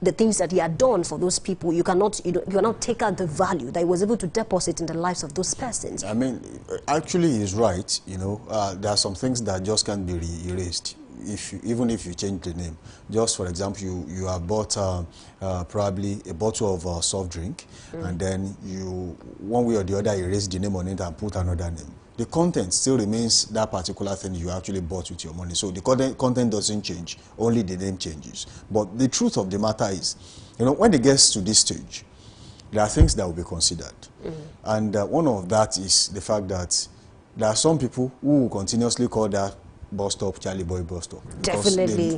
the things that he had done for those people, you cannot, you cannot take out the value that he was able to deposit in the lives of those persons. I mean, actually, he's right. There are some things that just can't be erased. Even if you change the name. Just for example, you have bought probably a bottle of soft drink, and then you, one way or the other, erase the name on it and put another name. The content still remains that particular thing you actually bought with your money. So the content doesn't change, only the name changes. But the truth of the matter is, when it gets to this stage, there are things that will be considered. And one of that is the fact that there are some people who will continuously call that bus stop Charlie Boy bus stop. Definitely.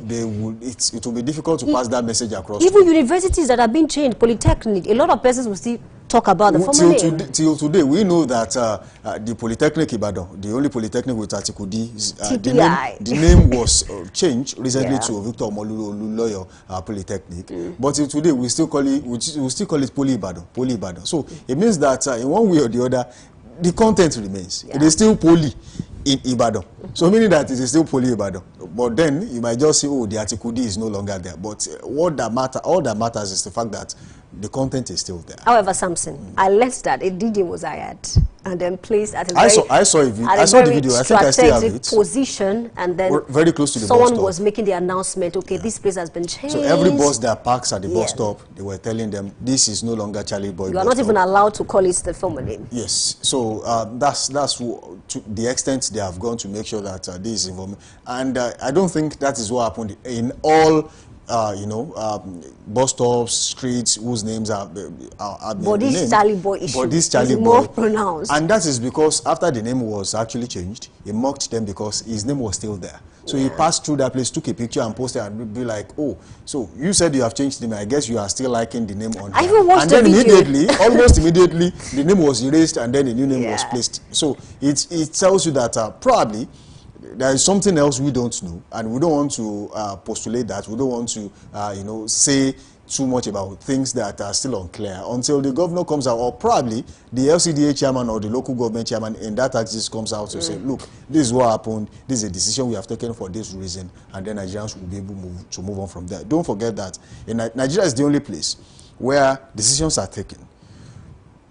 It will be difficult to pass that message across. Even universities that have been changed, Polytechnic, a lot of persons will still talk about the former name. Till today, we know that the Polytechnic Ibadan, the only Polytechnic with Article D, the name was changed recently to Victor Omololo Polytechnic. But till today, we still call it Poly Ibadan. So it means that in one way or the other, the content remains. It is still Poly in Ibadan. So meaning that it is still Poly Ibadan. But then you might just say, oh, the Article D is no longer there. But all that matters is the fact that the content is still there. However, Samson, I learned that a DJ was hired and then placed at a I saw the video. I think I still have it. Position, and then very close to the someone bus stop was making the announcement, okay, this place has been changed. So every bus that parks at the bus stop, they were telling them, this is no longer Charlie Boy. You are not even allowed to call it the former name. Yes. So that's to the extent they have gone to make sure that this is involvement. And I don't think that is what happened in all bus stops, streets whose names are but this Charlie Boy issue is more pronounced. And that is because after the name was actually changed, he mocked them because his name was still there. So he passed through that place, took a picture and posted and be like, oh, so you said you have changed the name. I guess you are still liking the name on I even watched the video. And then almost immediately, the name was erased and then a new name was placed. So it tells you that probably there is something else we don't know, and we don't want to postulate that. We don't want to, say too much about things that are still unclear until the governor comes out, or probably the LCDA chairman or the local government chairman in that axis comes out to say, look, this is what happened. This is a decision we have taken for this reason, and then Nigerians will be able to move on from there. Don't forget that Nigeria is the only place where decisions are taken.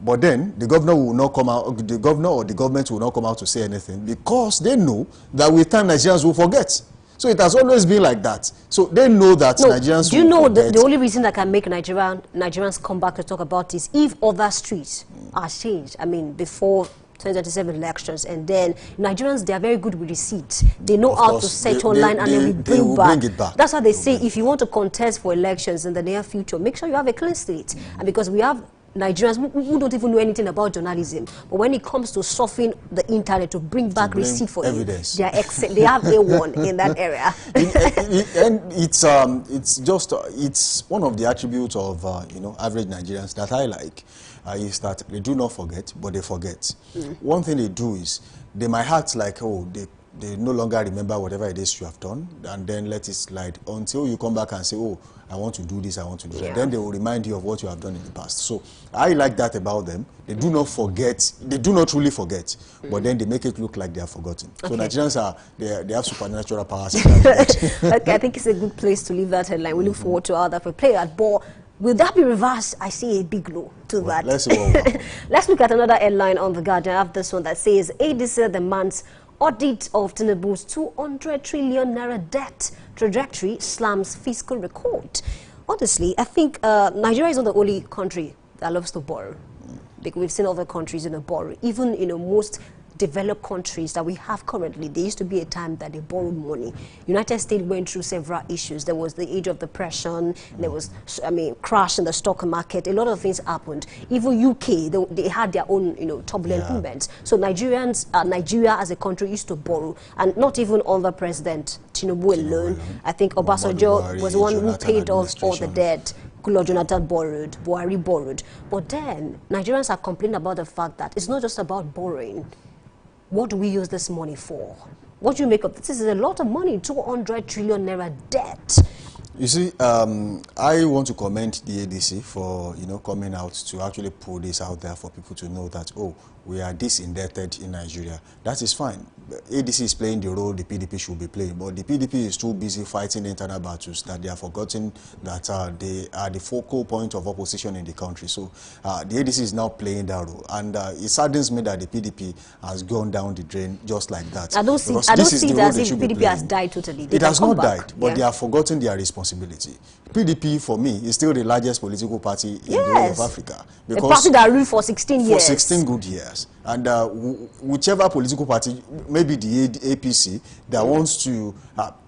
But then the governor will not come out, the governor or the government will not come out to say anything because they know that with time Nigerians will forget. So it has always been like that. So they know that Nigerians do you know the only reason that can make Nigerians come back to talk about this if other streets are changed? I mean, before 2027 elections, and then Nigerians, they are very good with receipts. They know how to set online and then we bring it back. That's why they say if you want to contest for elections in the near future, make sure you have a clean slate. And because we have Nigerians who don't even know anything about journalism, but when it comes to surfing the internet to bring back receipt for evidence, they are excellent. They have A1 in that area. And it's one of the attributes of average Nigerians that I like is that they do not forget, but they forget. One thing they do is they might act like, oh, they no longer remember whatever it is you have done, and then let it slide until you come back and say, oh, I want to do this, I want to do that. Then they will remind you of what you have done in the past. So I like that about them. They do not forget. They do not truly forget, but then they make it look like they are forgotten. So Nigerians they have supernatural powers. Okay, I think it's a good place to leave that headline. We look forward to how that will play out. But will that be reversed? I see a big no to that. Let's see what Let's look at another headline on The Guardian. I have this one that says, ADC demands audit of Tinubu's 200 trillion naira debt trajectory slams fiscal record. Honestly, I think Nigeria is not the only country that loves to borrow. Because we've seen other countries borrow. Even most developed countries that we have currently, there used to be a time that they borrowed money. United States went through several issues. There was the age of depression. There was, crash in the stock market. A lot of things happened. Even UK, they had their own, turbulent moments. So Nigeria as a country used to borrow, and not even under President Tinubu alone. I think Obasanjo was the one who paid off all the debt. Goodluck Jonathan borrowed, Buhari borrowed. But then Nigerians are complaining about the fact that it's not just about borrowing. What do we use this money for? What do you make of this? This is a lot of money, 200 trillion naira debt. You see, I want to commend the ADC for, coming out to actually put this out there for people to know that, oh, we are this indebted in Nigeria. That is fine. ADC is playing the role the PDP should be playing, but the PDP is too busy fighting internal battles that they have forgotten that they are the focal point of opposition in the country. So the ADC is now playing that role, and it saddens me that the PDP has gone down the drain just like that. I don't see it as if PDP has died totally. It has not died, but they have forgotten their responsibility. PDP, for me, is still the largest political party in the whole of Africa. Because a party that ruled for 16 years. For 16 good years. And whichever political party, maybe the APC, that wants to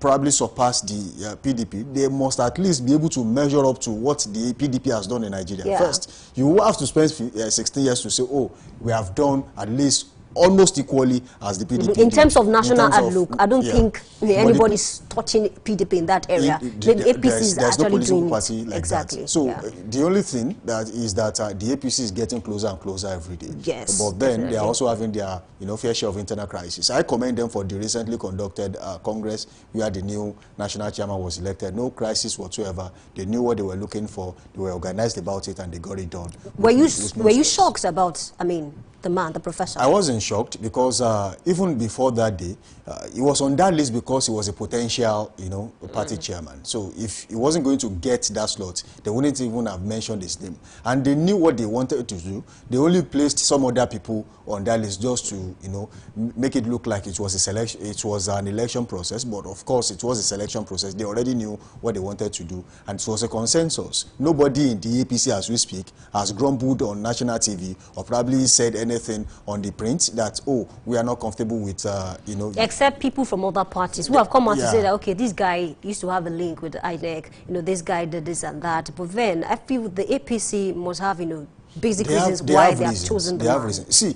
probably surpass the PDP, they must at least be able to measure up to what the PDP has done in Nigeria. First, you will have to spend 16 years to say, oh, we have done at least almost equally as the PDP. In terms of national outlook, I don't think anybody's touching PDP in that area. The APC is actually no political doing party like that. So the only thing that is that the APC is getting closer and closer every day. Yes, but then they are also having their fair share of internal crisis. I commend them for the recently conducted Congress where the new national chairman was elected. No crisis whatsoever. They knew what they were looking for. They were organized about it and they got it done. Were you shocked about, the man, the professor? I wasn't shocked because even before that day, he was on that list because he was a potential, party chairman. So if he wasn't going to get that slot, they wouldn't even have mentioned his name. And they knew what they wanted to do. They only placed some other people on that list just to, make it look like it was a selection. It was an election process, but of course it was a selection process. They already knew what they wanted to do, and it was a consensus. Nobody in the APC, as we speak, has grumbled on national TV or probably said anything on the print that, oh, we are not comfortable with, Except people from other parties who have come out to say that, okay, this guy used to have a link with the INEC, this guy did this and that. But then I feel the APC must have, basic reasons why they have chosen the man. They have reasons. See,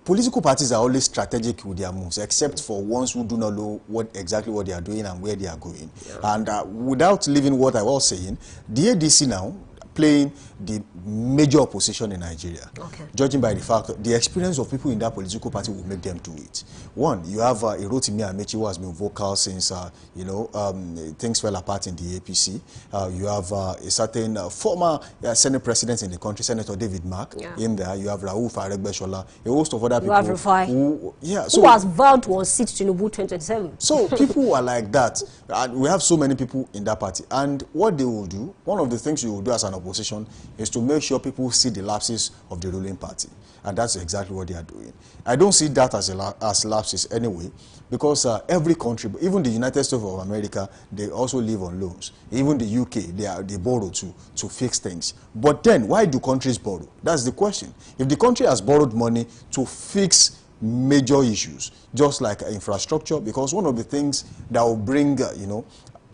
political parties are always strategic with their moves, except for ones who do not know exactly what they are doing and where they are going. And without leaving what I was saying, the ADC now playing the major opposition in Nigeria, judging by the fact that the experience of people in that political party will make them do it. One, you have Rotimi Amaechi, who has been vocal since, things fell apart in the APC. You have a certain former Senate president in the country, Senator David Mark, in there. You have Rauf Aregbesola, a host of other people. You have Rufai, who has vowed to unseat Tinubu 2027. So people are like that. And we have so many people in that party. And what they will do, one of the things you will do as an opposition is to make sure people see the lapses of the ruling party. And that's exactly what they are doing. I don't see that as lapses anyway, because every country, even the United States of America, they also live on loans. Even the UK, they borrow to fix things. But then, why do countries borrow? That's the question. If the country has borrowed money to fix major issues, just like infrastructure, because one of the things that will bring,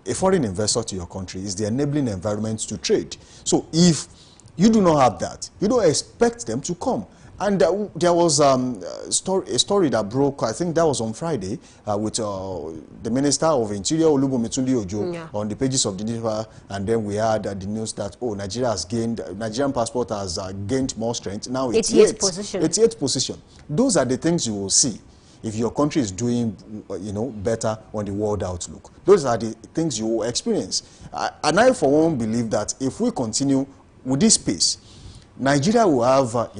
a foreign investor to your country is the enabling environment to trade. So if you do not have that, you don't expect them to come. And there was a story that broke, I think that was on Friday, with the Minister of Interior, Olubumitunde Ojo, on the pages of the newspaper. And then we had the news that, oh, Nigerian passport has gained more strength. Now it's 88th position. 88th position. Those are the things you will see if your country is doing, better on the world outlook. Those are the things you will experience. And I, for one, believe that if we continue with this pace, Nigeria will have,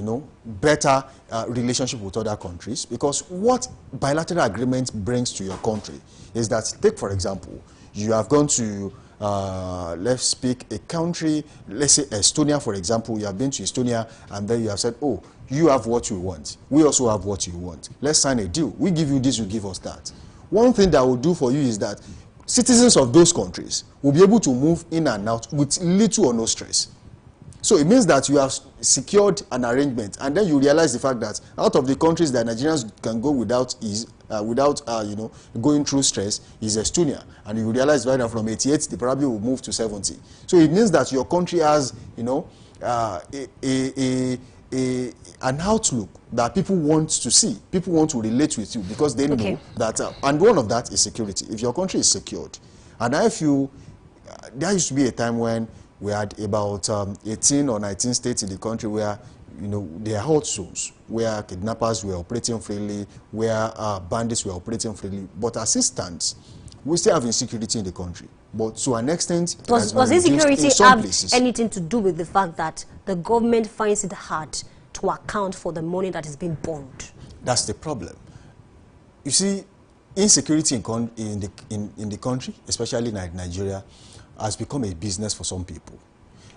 better relationship with other countries, because what bilateral agreement brings to your country is that, take for example, you have gone to, let's speak a country, let's say Estonia, for example. You have been to Estonia and then you have said, oh, you have what you want. We also have what you want. Let's sign a deal. We give you this, you give us that. One thing that will do for you is that citizens of those countries will be able to move in and out with little or no stress. So it means that you have secured an arrangement, and then you realize the fact that out of the countries that Nigerians can go without going through stress is Estonia, and you realize right now from 88 they probably will move to 70. So it means that your country has an outlook that people want to see. People want to relate with you because they know that, and one of that is security. If your country is secured, and I feel there used to be a time when we had about 18 or 19 states in the country where, there are hot zones, where kidnappers were operating freely, where bandits were operating freely. But as it stands, We still have insecurity in the country, but to an extent, does insecurity have anything to do with the fact that the government finds it hard to account for the money that is being borrowed? That's the problem. You see, insecurity in the country, especially in Nigeria, has become a business for some people.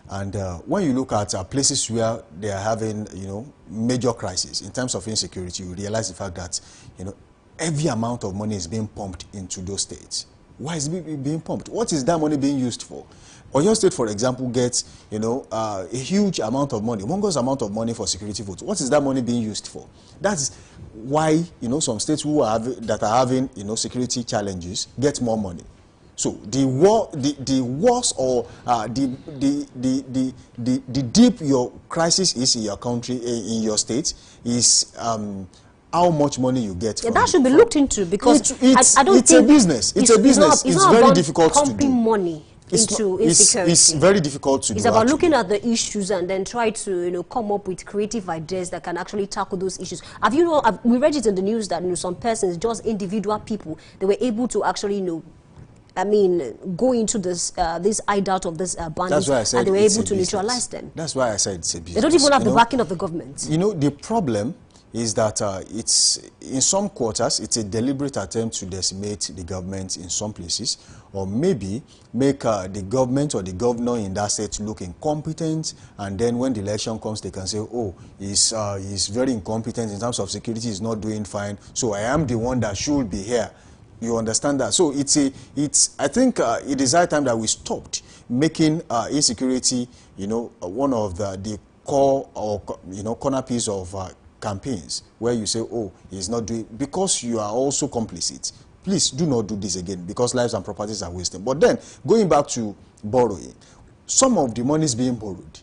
And when you look at places where they are having, major crisis in terms of insecurity, you realize the fact that, every amount of money is being pumped into those states. Why is it being pumped? What is that money being used for? Oyo State, for example, gets, a huge amount of money, humongous amount of money for security votes. What is that money being used for? That's why, some states that are having, security challenges get more money. So the worse or the deep your crisis is in your country, in your state, is how much money you get. Yeah, that should be looked into, because I don't think it's a business. It's a business. It's very difficult to do. Pumping money into insecurity. It's very difficult to do. It's about looking at the issues and then try to come up with creative ideas that can actually tackle those issues. We read it in the news that some persons, just individual people, they were able to actually go into this hideout of this bandits, and they were able to neutralize them. That's why I said it's a business. They don't even have the backing of the government. The problem is that it's in some quarters, it's a deliberate attempt to decimate the government in some places, or maybe make the government or the governor in that state look incompetent, and then when the election comes, they can say, oh, he's very incompetent in terms of security, he's not doing fine, so I am the one that should be here. You understand that? So I think it is high time that we stopped making insecurity, one of the core or corner piece of campaigns where you say, oh, he's not doing, because you are also complicit. Please do not do this again, because lives and properties are wasted. But then, going back to borrowing, some of the monies being borrowed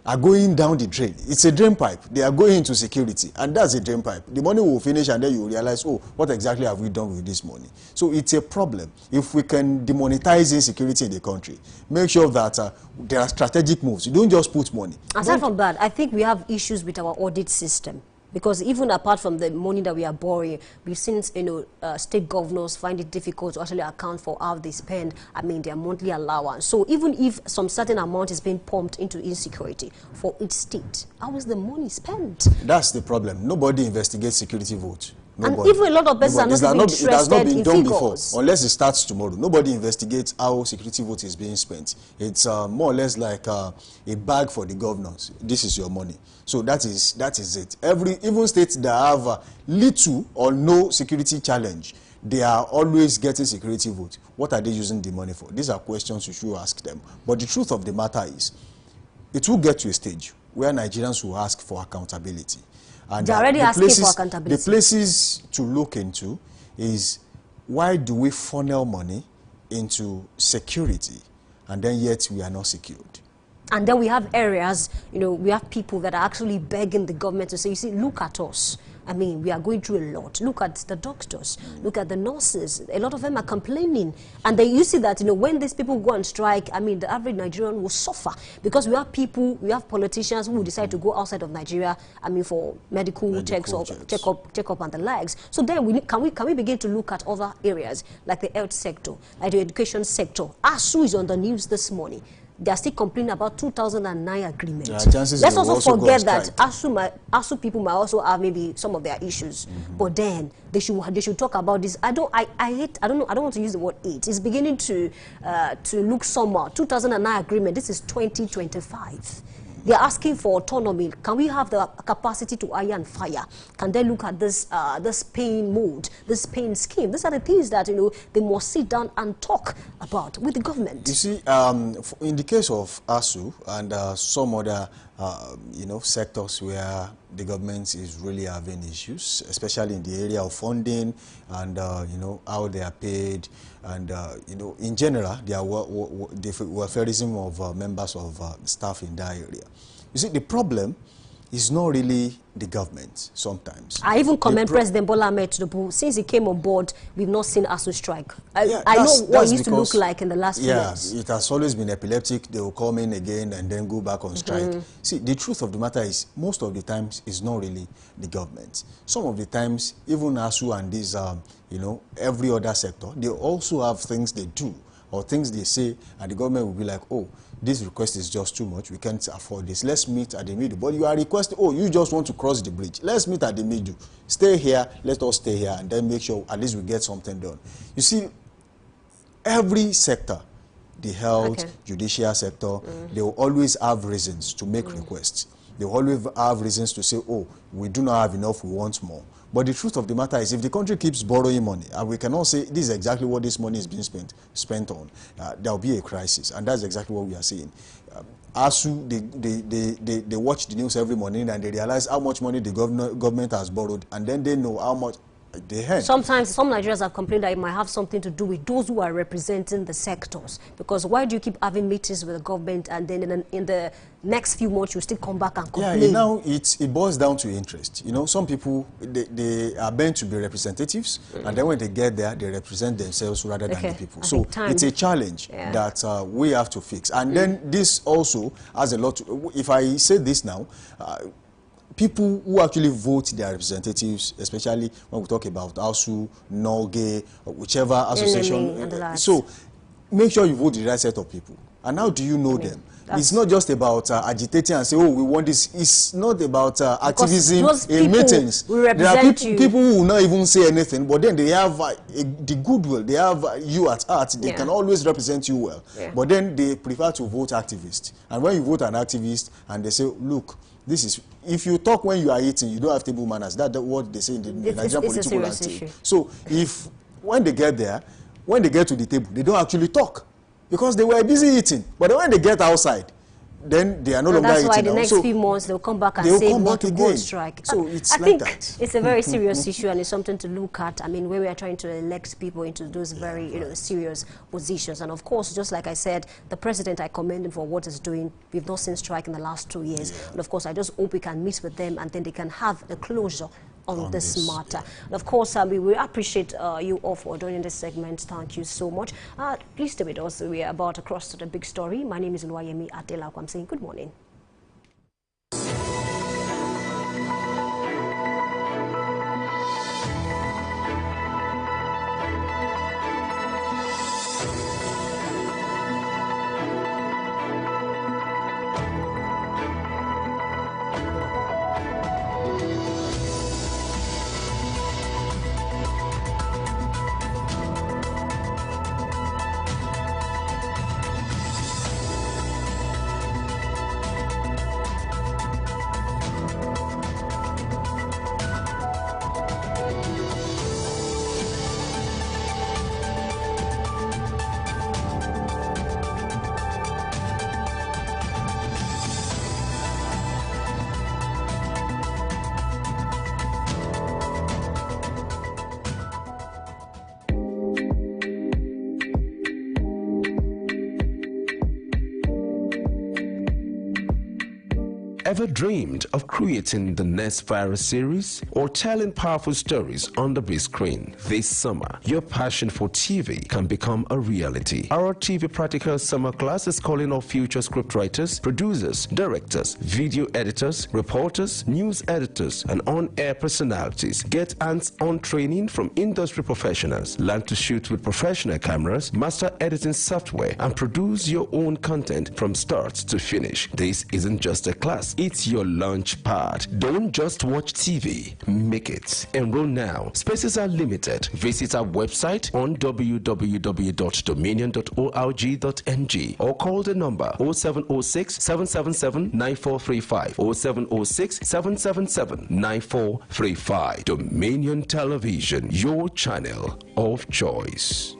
are going down the drain. It's a drain pipe. They are going into security, and that's a drain pipe. The money will finish, and then you will realize, oh, what exactly have we done with this money? So it's a problem. If we can demonetize insecurity in the country, make sure that there are strategic moves. You don't just put money. Aside from that, I think we have issues with our audit system. Because even apart from the money that we are borrowing, we've seen, state governors find it difficult to actually account for how they spend, their monthly allowance. So even if some certain amount is being pumped into insecurity for each state, how is the money spent? That's the problem. Nobody investigates security votes. Nobody. And even a lot of persons are not interested it has not been in done figures. Before, unless it starts tomorrow. Nobody investigates how security vote is being spent. It's more or less like a bag for the governors. This is your money. So that is it. Even states that have little or no security challenge, they are always getting security vote. What are they using the money for? These are questions you should ask them. But the truth of the matter is, it will get to a stage where Nigerians will ask for accountability. And they're already asking for accountability. The places to look into is, why do we funnel money into security, and then yet we are not secured? And then we have areas, we have people that are actually begging the government to say, you see, look at us. We are going through a lot. Look at the doctors. Look at the nurses. A lot of them are complaining. And then you see that, when these people go on strike, the average Nigerian will suffer. Because we have politicians who decide to go outside of Nigeria, for medical check-up and the likes. So then can we begin to look at other areas, like the health sector, like the education sector? ASU is on the news this morning. They are still complaining about 2009 agreement. Let's also forget that ASU people might also have maybe some of their issues, but then they should talk about this. I don't want to use the word hate. It's beginning to look somehow. 2009 agreement. This is 2025. They are asking for autonomy. Can we have the capacity to iron fire? Can they look at this paying mode, this paying scheme? These are the things that they must sit down and talk about with the government. You see, in the case of ASU and some other sectors where the government is really having issues, especially in the area of funding and how they are paid, and in general, the welfareism of members of staff in that area. You see, the problem it's not really the government sometimes. I even commend President Bola Ahmed Tinubu. Since he came on board, we've not seen ASUU strike. I know what it used to look like in the last few months. Yeah, it has always been epileptic. They will come in again and then go back on strike. See, the truth of the matter is, most of the times, it's not really the government. Some of the times, even ASUU and these, every other sector, they also have things they do or things they say, and the government will be like, oh, this request is just too much, we can't afford this, let's meet at the middle. But you are requesting, oh, you just want to cross the bridge, let's meet at the middle, stay here, let us stay here, and then make sure at least we get something done. You see, every sector, the health, judicial sector, they will always have reasons to make requests. They will always have reasons to say, oh, we do not have enough, we want more. But the truth of the matter is, if the country keeps borrowing money, and we cannot say this is exactly what this money is being spent on, there will be a crisis, and that's exactly what we are seeing. ASUU, they watch the news every morning, and they realize how much money the government has borrowed, and then they know how much they had. Sometimes some Nigerians have complained that it might have something to do with those who are representing the sectors. Because why do you keep having meetings with the government, and then in the next few months you still come back and complain? Yeah, now it boils down to interest. You know, some people, they are meant to be representatives, and then when they get there, they represent themselves rather than the people. So it's a challenge that we have to fix. And then this also has a lot to, if I say this now, people who actually vote their representatives, especially when we talk about ASUU, NOLGE, whichever association. So make sure you vote the right set of people. And how do you know them? It's not just about agitating and say, oh, we want this. It's not about activism in meetings. There are people who will not even say anything, but then they have the goodwill. They have you at heart. They can always represent you well. But then they prefer to vote activists. And when you vote an activist and they say, look, this is, if you talk when you are eating, you don't have table manners. That's what they say in the Nigerian political landscape. So when they get there, when they get to the table, they don't actually talk because they were busy eating. But when they get outside, then they are no longer eating. That's why the next few months they'll come back and say want to go on strike. So it's I think it's a very serious issue, and it's something to look at. I mean, where we are trying to elect people into those very serious positions. And of course, just like I said, the president, I commend him for what he's doing. We've not seen strike in the last 2 years. And of course, I just hope we can meet with them and then they can have a closure on this matter. And of course, we will appreciate you all for joining this segment. Thank you so much. Please stay with us. We are about to cross to the big story. My name is Luayemi Adela. I'm saying good morning. Ever dreamed of creating the next viral series or telling powerful stories on the big screen? This summer, your passion for TV can become a reality. Our TV Practical Summer Class is calling all future scriptwriters, producers, directors, video editors, reporters, news editors, and on-air personalities. Get hands-on training from industry professionals. Learn to shoot with professional cameras, master editing software, and produce your own content from start to finish. This isn't just a class. It's your launch pad. Don't just watch TV. Make it. Enroll now. Spaces are limited. Visit our website on www.dominion.org.ng or call the number 0706 777 9435 0706 777 9435. Dominion Television, your channel of choice.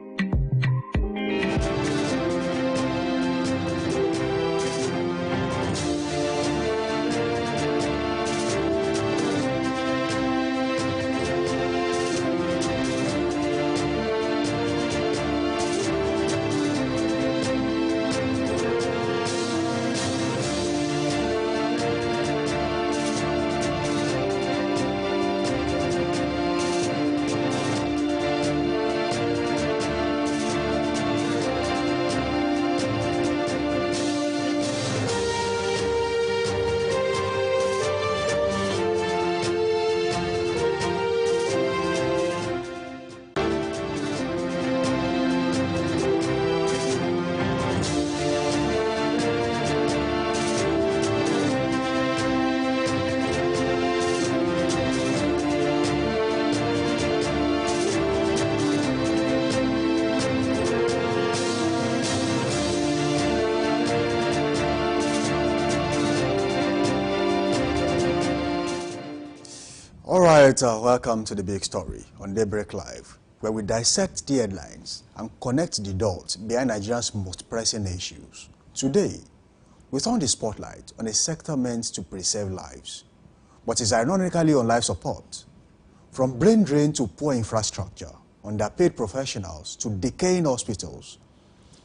All right, welcome to The Big Story on Daybreak Live, where we dissect the headlines and connect the dots behind Nigeria's most pressing issues. Today, we turn the spotlight on a sector meant to preserve lives, but is ironically on life support. From brain drain to poor infrastructure, underpaid professionals to decaying hospitals,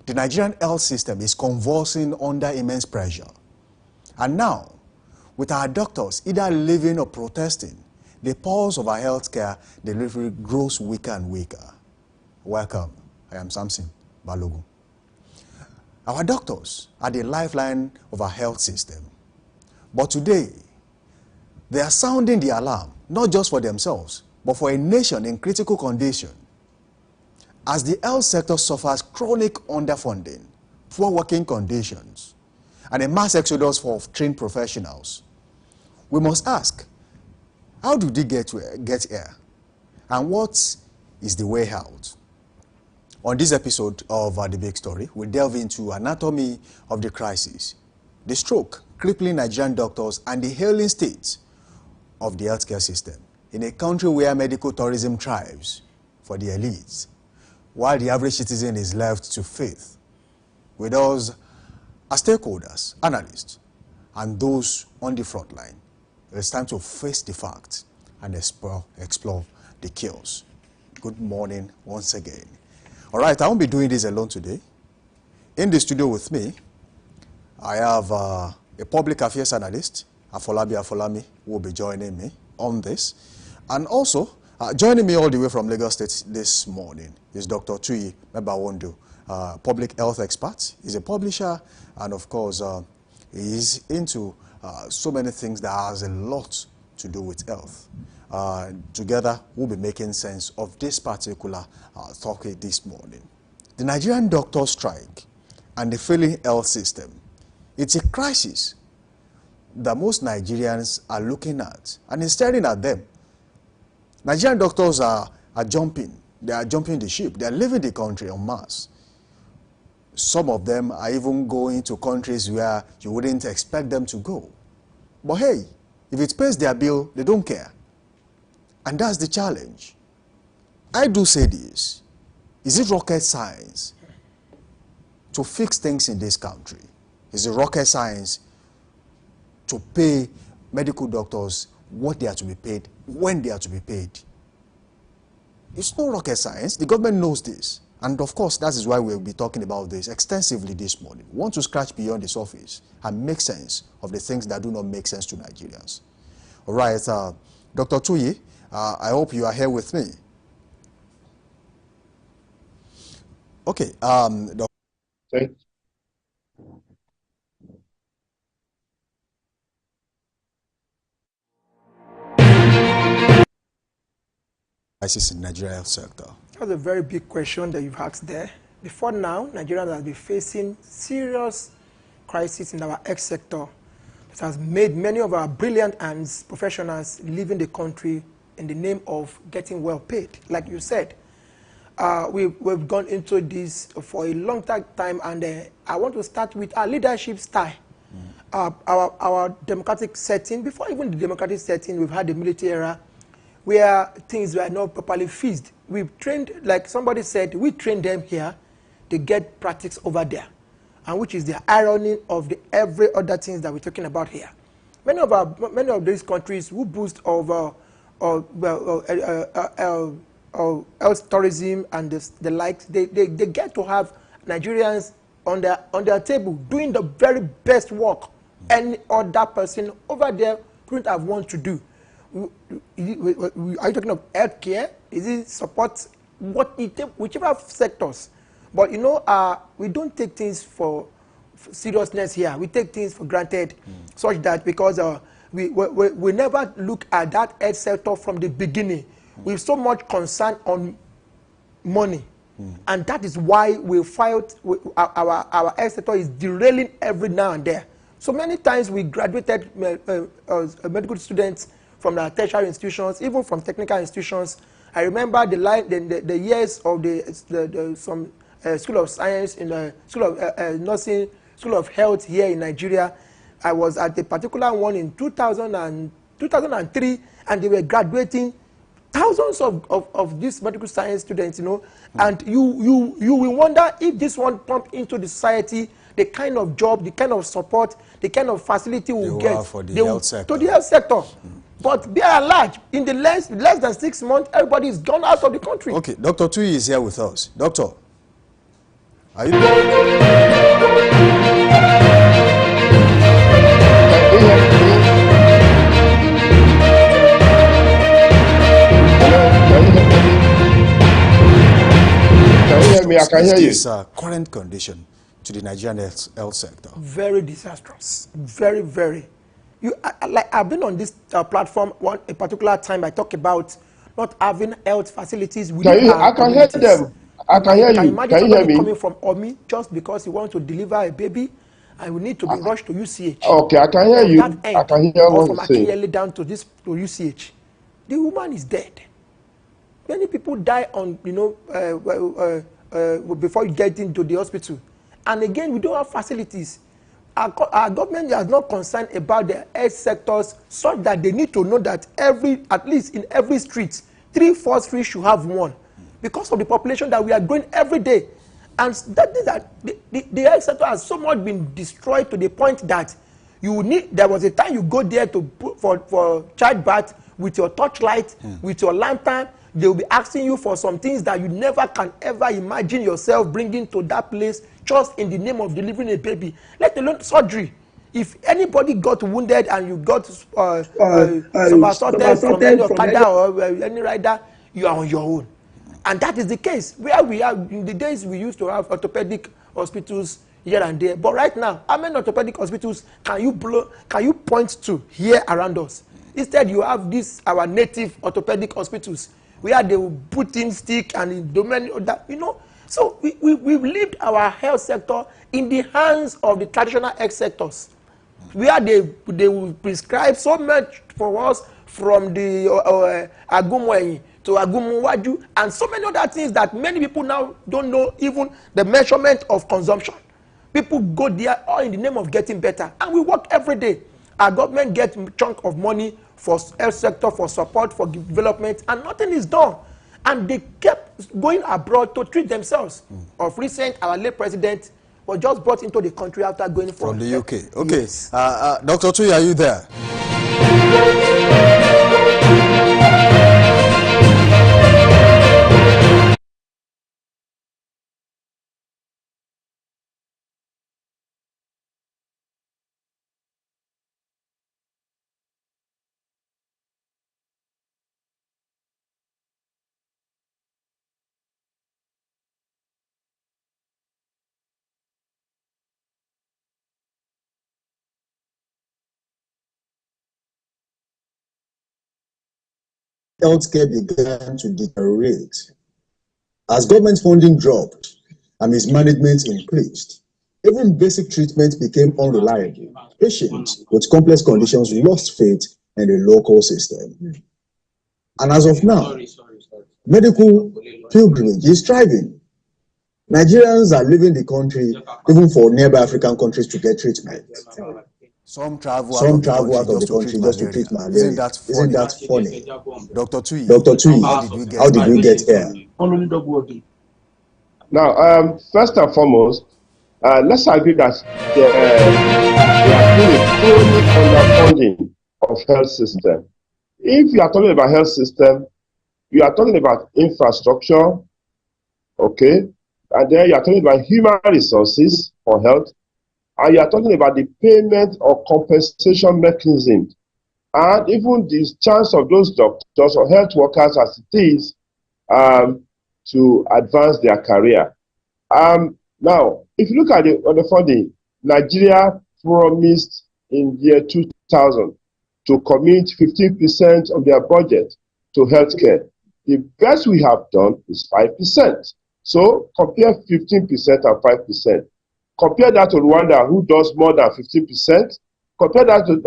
the Nigerian health system is convulsing under immense pressure. And now, with our doctors either living or protesting, the pulse of our healthcare delivery grows weaker and weaker. Welcome, I am Samson Balogun. Our doctors are the lifeline of our health system. But today, they are sounding the alarm, not just for themselves, but for a nation in critical condition. As the health sector suffers chronic underfunding, poor working conditions, and a mass exodus of trained professionals, we must ask, how did they get here? And what is the way out? On this episode of The Big Story, we delve into anatomy of the crisis, the stroke crippling Nigerian doctors, and the ailing state of the healthcare system in a country where medical tourism thrives for the elites, while the average citizen is left to faith. With us as stakeholders, analysts, and those on the front line, it's time to face the facts and explore the chaos. Good morning once again. All right, I won't be doing this alone today. In the studio with me, I have a public affairs analyst, Afolabi Afolami, who will be joining me on this. And also, joining me all the way from Lagos State this morning is Dr. Tuyi Mebawondo, public health expert. He's a publisher, and of course, he's into so many things that has a lot to do with health. Together, we'll be making sense of this particular topic this morning. The Nigerian doctor strike and the failing health system. It's a crisis that most Nigerians are looking at and is staring at them. Nigerian doctors are jumping. They are jumping the ship. They are leaving the country en masse. Some of them are even going to countries where you wouldn't expect them to go. But hey, if it pays their bill, they don't care. And that's the challenge. I do say this. Is it rocket science to fix things in this country? Is it rocket science to pay medical doctors what they are to be paid, when they are to be paid? It's no rocket science. The government knows this. And of course, that is why we'll be talking about this extensively this morning. We want to scratch beyond the surface and make sense of the things that do not make sense to Nigerians. All right, Dr. Tuyi, I hope you are here with me. Okay, Thanks. Crisis in Nigeria health sector. That's a very big question that you've asked there. Before now, Nigerians have been facing serious crisis in our health sector that has made many of our brilliant and professionals leaving the country in the name of getting well paid. Like you said, we've gone into this for a long time, and I want to start with our leadership style. Our democratic setting, before even the democratic setting, we've had the military era where things were not properly fixed. We've trained, like somebody said, we trained them here to get practice over there, and which is the irony of every other things that we're talking about here. Many of these countries who boost over health tourism and the likes, they get to have Nigerians on their table doing the very best work any other person over there couldn't have wanted to do. Are you talking of healthcare? Is it support? Whichever sectors. But you know, we don't take things for seriousness here. We take things for granted, such that because we never look at that health sector from the beginning. We're so much concerned on money. And that is why we filed, our health sector is derailing every now and then. So many times we graduated medical students from the tertiary institutions, even from technical institutions. I remember the years of some School of Science in the School of Nursing, School of Health here in Nigeria. I was at a particular one in 2000 and 2003, and they were graduating thousands of these medical science students, you know, and you will wonder if this one pump into the society the kind of job, the kind of support, the kind of facility we'll get for the health sector. To the health sector. But by and large, in the less than 6 months, everybody is gone out of the country. Okay, Dr. Tui is here with us. Doctor, are you there? Can you hear me? I can hear you. This current condition to the Nigerian health sector. Very disastrous. Very, very. Like I've been on this platform a particular time. I talk about not having health facilities within our I can hear them. I can hear you. Imagine Can you hear me? coming from Omi just because he wants to deliver a baby, and we need to be rushed to UCH. Okay, I can hear you. I can hear what you're saying. From Akinyele down to UCH, the woman is dead. Many people die on, you know, before you get into the hospital. And again, we don't have facilities. Our government is not concerned about the health sectors such that they need to know that at least in every street, 3-4 streets should have one. Because of the population that we are growing every day. And the health sector has so much been destroyed to the point that there was a time you go there to for childbirth with your torchlight, with your lantern. They will be asking you for some things that you never can ever imagine yourself bringing to that place just in the name of delivering a baby, let alone surgery. If anybody got wounded and you got assaulted from any Okada or any rider, you are on your own. And that is the case where we are. In the days we used to have orthopedic hospitals here and there, but right now, how many orthopedic hospitals can you point to here around us? Instead, you have our native orthopedic hospitals where they will put in stick and in domain that, you know. So we've left our health sector in the hands of the traditional health sectors, where they will prescribe so much for us from the Agumwenyi to Agumuwaju and so many other things that many people now don't know even the measurement of consumption. People go there all in the name of getting better, and we work every day. Our government gets a chunk of money for health sector, for support, for development, and nothing is done. And they kept going abroad to treat themselves. Of recent, our late president was just brought into the country after going from the UK. Okay, yes. Dr. Tui, are you there? Healthcare began to deteriorate. As government funding dropped and mismanagement increased, even basic treatment became unreliable. Patients with complex conditions lost faith in the local system. And as of now, medical pilgrimage is thriving. Nigerians are leaving the country even for nearby African countries to get treatment. Some travel out of the country just to treat malaria. Isn't that funny? Dr. Tui, how did we get here? Now, first and foremost, let's agree that there has been a chronic underfunding of health system. If you are talking about health system, you are talking about infrastructure, okay, and then you are talking about human resources for health, and you are talking about the payment or compensation mechanism, and even the chance of those doctors or health workers as it is to advance their career. Now, if you look at the funding, Nigeria promised in the year 2000 to commit 15% of their budget to healthcare. The best we have done is 5%. So compare 15% and 5%. Compare that to Rwanda, who does more than 15%. Compare that to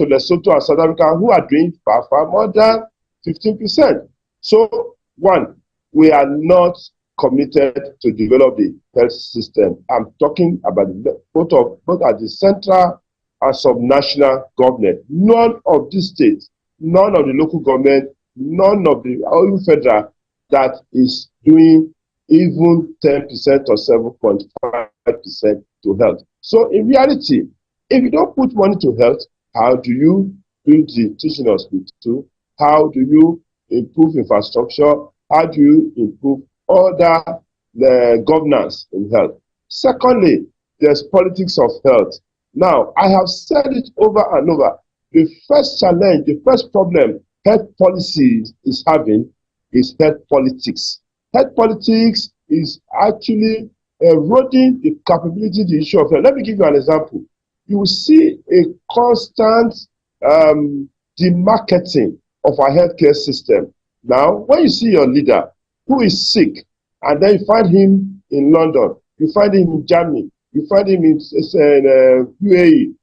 Lesotho and South Africa, who are doing far more than 15%. So, one, we are not committed to develop the health system. I'm talking about both at the central and subnational government. None of these states, none of the local government, none of the or even federal that is doing even 10% or 7.5% to health. So in reality, if you don't put money to health, how do you build the teaching hospital? How do you improve infrastructure? How do you improve other governance in health? Secondly, there's politics of health. Now, I have said it over and over. The first challenge, the first problem health policy is having is health politics. Health politics is actually eroding the capability, the issue of health. Let me give you an example. You will see a constant demarketing of our healthcare system. Now, when you see your leader who is sick, and then you find him in London, you find him in Germany, you find him in UAE,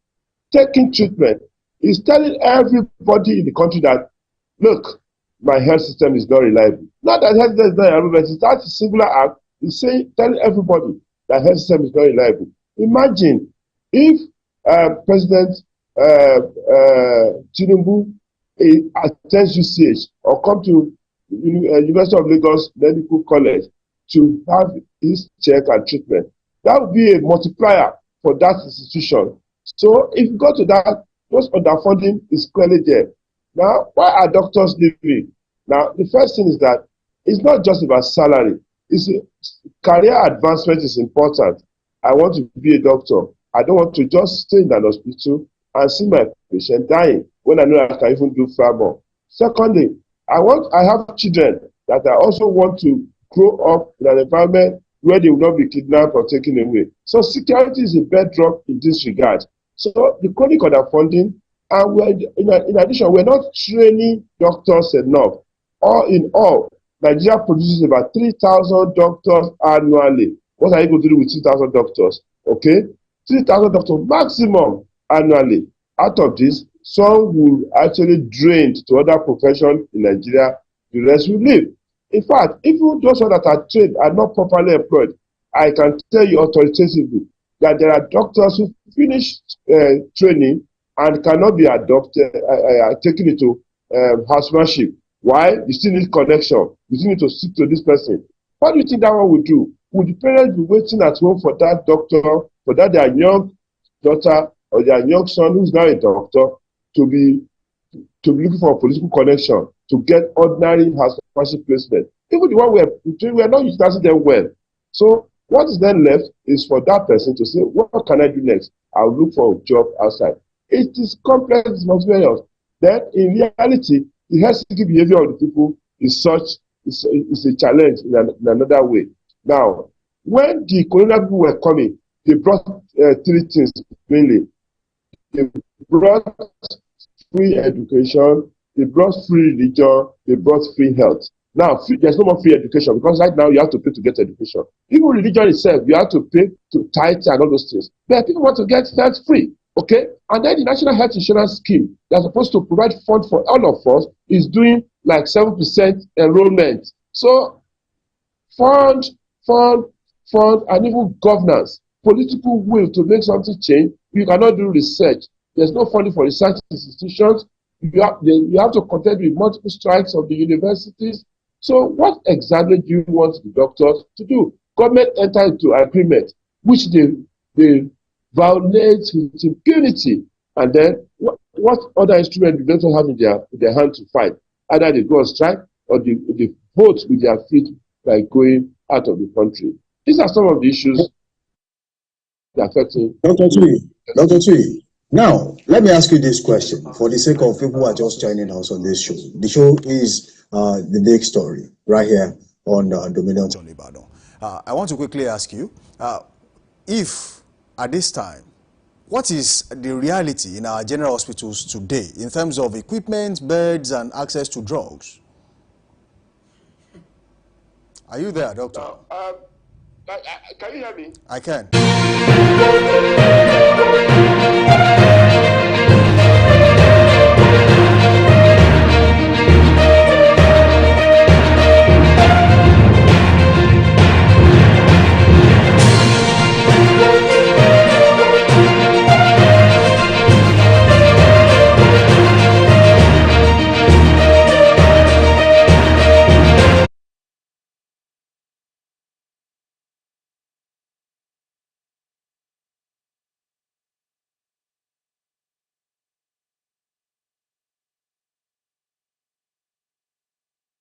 taking treatment, he's telling everybody in the country that, look, my health system is not reliable. Not that health system is not reliable, but it's that singular act. He's saying, telling everybody that health system is not reliable. Imagine if President Tinubu attends UCH or come to University of Lagos Medical College to have his check and treatment. That would be a multiplier for that institution. So if you go to that, those underfunding is clearly there. Now, why are doctors leaving? Now, the first thing is that it's not just about salary. Career advancement is important. I want to be a doctor. I don't want to just stay in an hospital and see my patient dying when I know I can even do far more. Secondly, I have children that I also want to grow up in an environment where they will not be kidnapped or taken away. So security is a bedrock in this regard. So the chronic underfunding, and in addition, we're not training doctors enough. All in all, Nigeria produces about 3,000 doctors annually. What are you going to do with 3,000 doctors? Okay, 3,000 doctors maximum annually. Out of this, some will actually drain to other professions in Nigeria. The rest will leave. In fact, even those that are trained are not properly employed. I can tell you authoritatively that there are doctors who finish training and cannot be adopted, taken into housemanship. Why? You still need connection. You still need to speak to this person. What do you think that one will do? Would the parents be waiting at home for that doctor, for that their young daughter or their young son who's now a doctor to be looking for a political connection to get ordinary housemanship placement? Even the one we are not utilizing them well. So what is then left is for that person to say, what can I do next? I'll look for a job outside. It is complex, it's multivariate. Then in reality, the health-seeking behavior of the people is a challenge in another way. Now, when the colonial people were coming, they brought three things mainly. They brought free education, they brought free religion, they brought free health. Now, there's no more free education because right now you have to pay to get education. Even religion itself, you have to pay to tithe and all those things. But people want to get health free. Okay, and then the National Health Insurance Scheme that's supposed to provide funds for all of us is doing like 7% enrollment. So fund, and even governance, political will to make something change. You cannot do research. There's no funding for research institutions. You have to contend with multiple strikes of the universities. So what exactly do you want the doctors to do? Government enter into agreement, which they violate with impunity, and then what other instrument do they don't have in their hand to fight? Either they go on strike or they vote with their feet by going out of the country. These are some of the issues that are affecting. Dr. Tui, now let me ask you this question for the sake of people who are just joining us on this show. The show is The Big Story right here on Dominion. I want to quickly ask you, if at this time, what is the reality in our general hospitals today in terms of equipment, beds, and access to drugs? Are you there, doctor? Can you hear me? I can.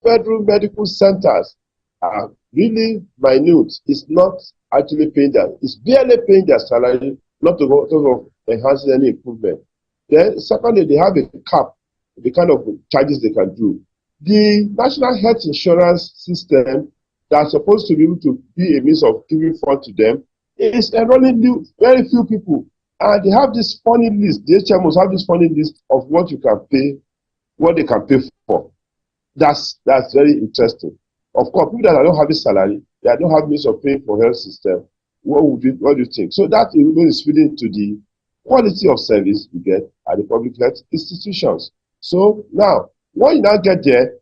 federal medical centers are really minute. It's not actually paying them. It's barely paying their salary, not to go of enhancing any improvement. Then, secondly, they have a cap, the kind of charges they can do. The national health insurance system that's supposed to be able to be a means of giving funds to them is enrolling very few people. And they have this funny list, the HMOs have this funny list of what you can pay, what they can pay for. That's very interesting. Of course, people that don't have a salary, they don't have means of paying for health system. What do you think? So that is feeding into the quality of service you get at the public health institutions. So now, when you now get there,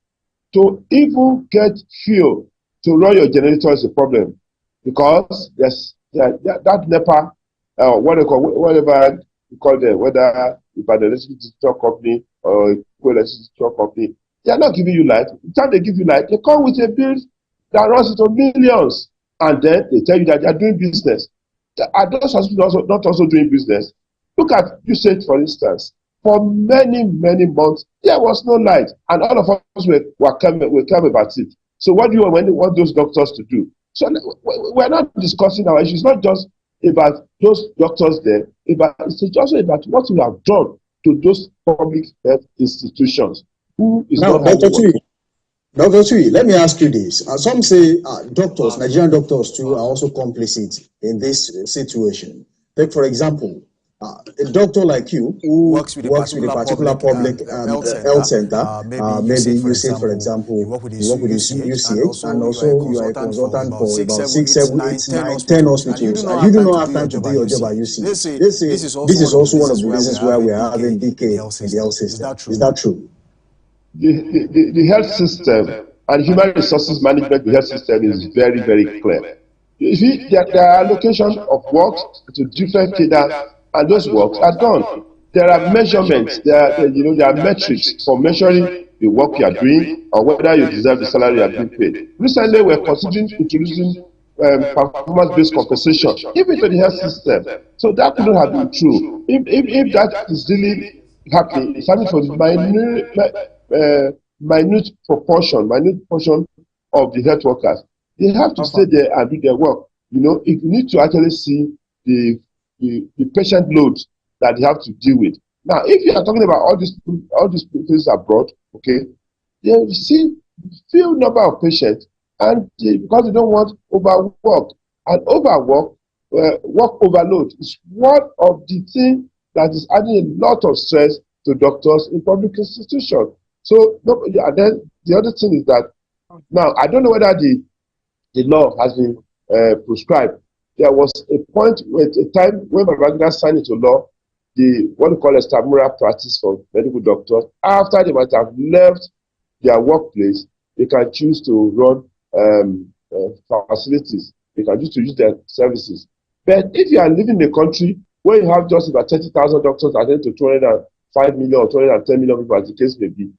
to even get fuel to run your generator is a problem, because there's that NEPA, whatever you call them, whether it's an electricity distribution company or a co-electricity distribution company, they are not giving you light. The time they give you light, they come with a bill that runs into millions, and then they tell you that they are doing business. Are those hospitals not also doing business? Look at USAID, for instance. For many, many months, there was no light, and all of us were calm about it. So what do you want those doctors to do? So we're not discussing our issues. It's not just about those doctors there, it's also about what we have done to those public health institutions. Who is now, not Dr. Tui, let me ask you this. Some say doctors, Nigerian doctors too, are also complicit in this situation. Take, for example, a doctor like you who works with a particular public health center, maybe you say, for example, you work with UCH, and also you are a consultant for about 6, 7, 8, 9, 10 hospitals, and you do not have time to do your job at UCH. They say this is also one of the reasons why we are having decay in the health system. Is that true? The health system and human resources management, the health system is very, very clear. You see, there are allocation of work to different cadres, and those works are done. There are measurements, there are metrics for measuring the work you are doing or whether you deserve the salary you are being paid. Recently, we're considering introducing performance-based compensation, even to the health system. So that couldn't have been true. If that is really happening, it's happening for the minute portion of the health workers. They have to stay there and do their work. You need to actually see the patient load that they have to deal with. Now, if you are talking about all these places abroad, okay, they see few number of patients, and because they don't want overwork, and work overload is one of the things that is adding a lot of stress to doctors in public institutions. So, and then the other thing is that now I don't know whether the law has been prescribed. There was a time when Babangida signed into law what we call a extramural practice for medical doctors. After they might have left their workplace, they can choose to run facilities. They can choose to use their services. But if you are living in a country where you have just about 30,000 doctors attending to 205 million or 210 million people, as the case may be,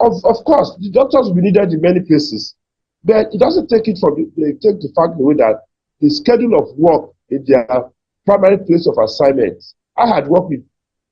of course, the doctors will be needed in many places. But it doesn't take the fact away that the schedule of work in their primary place of assignment. I had worked with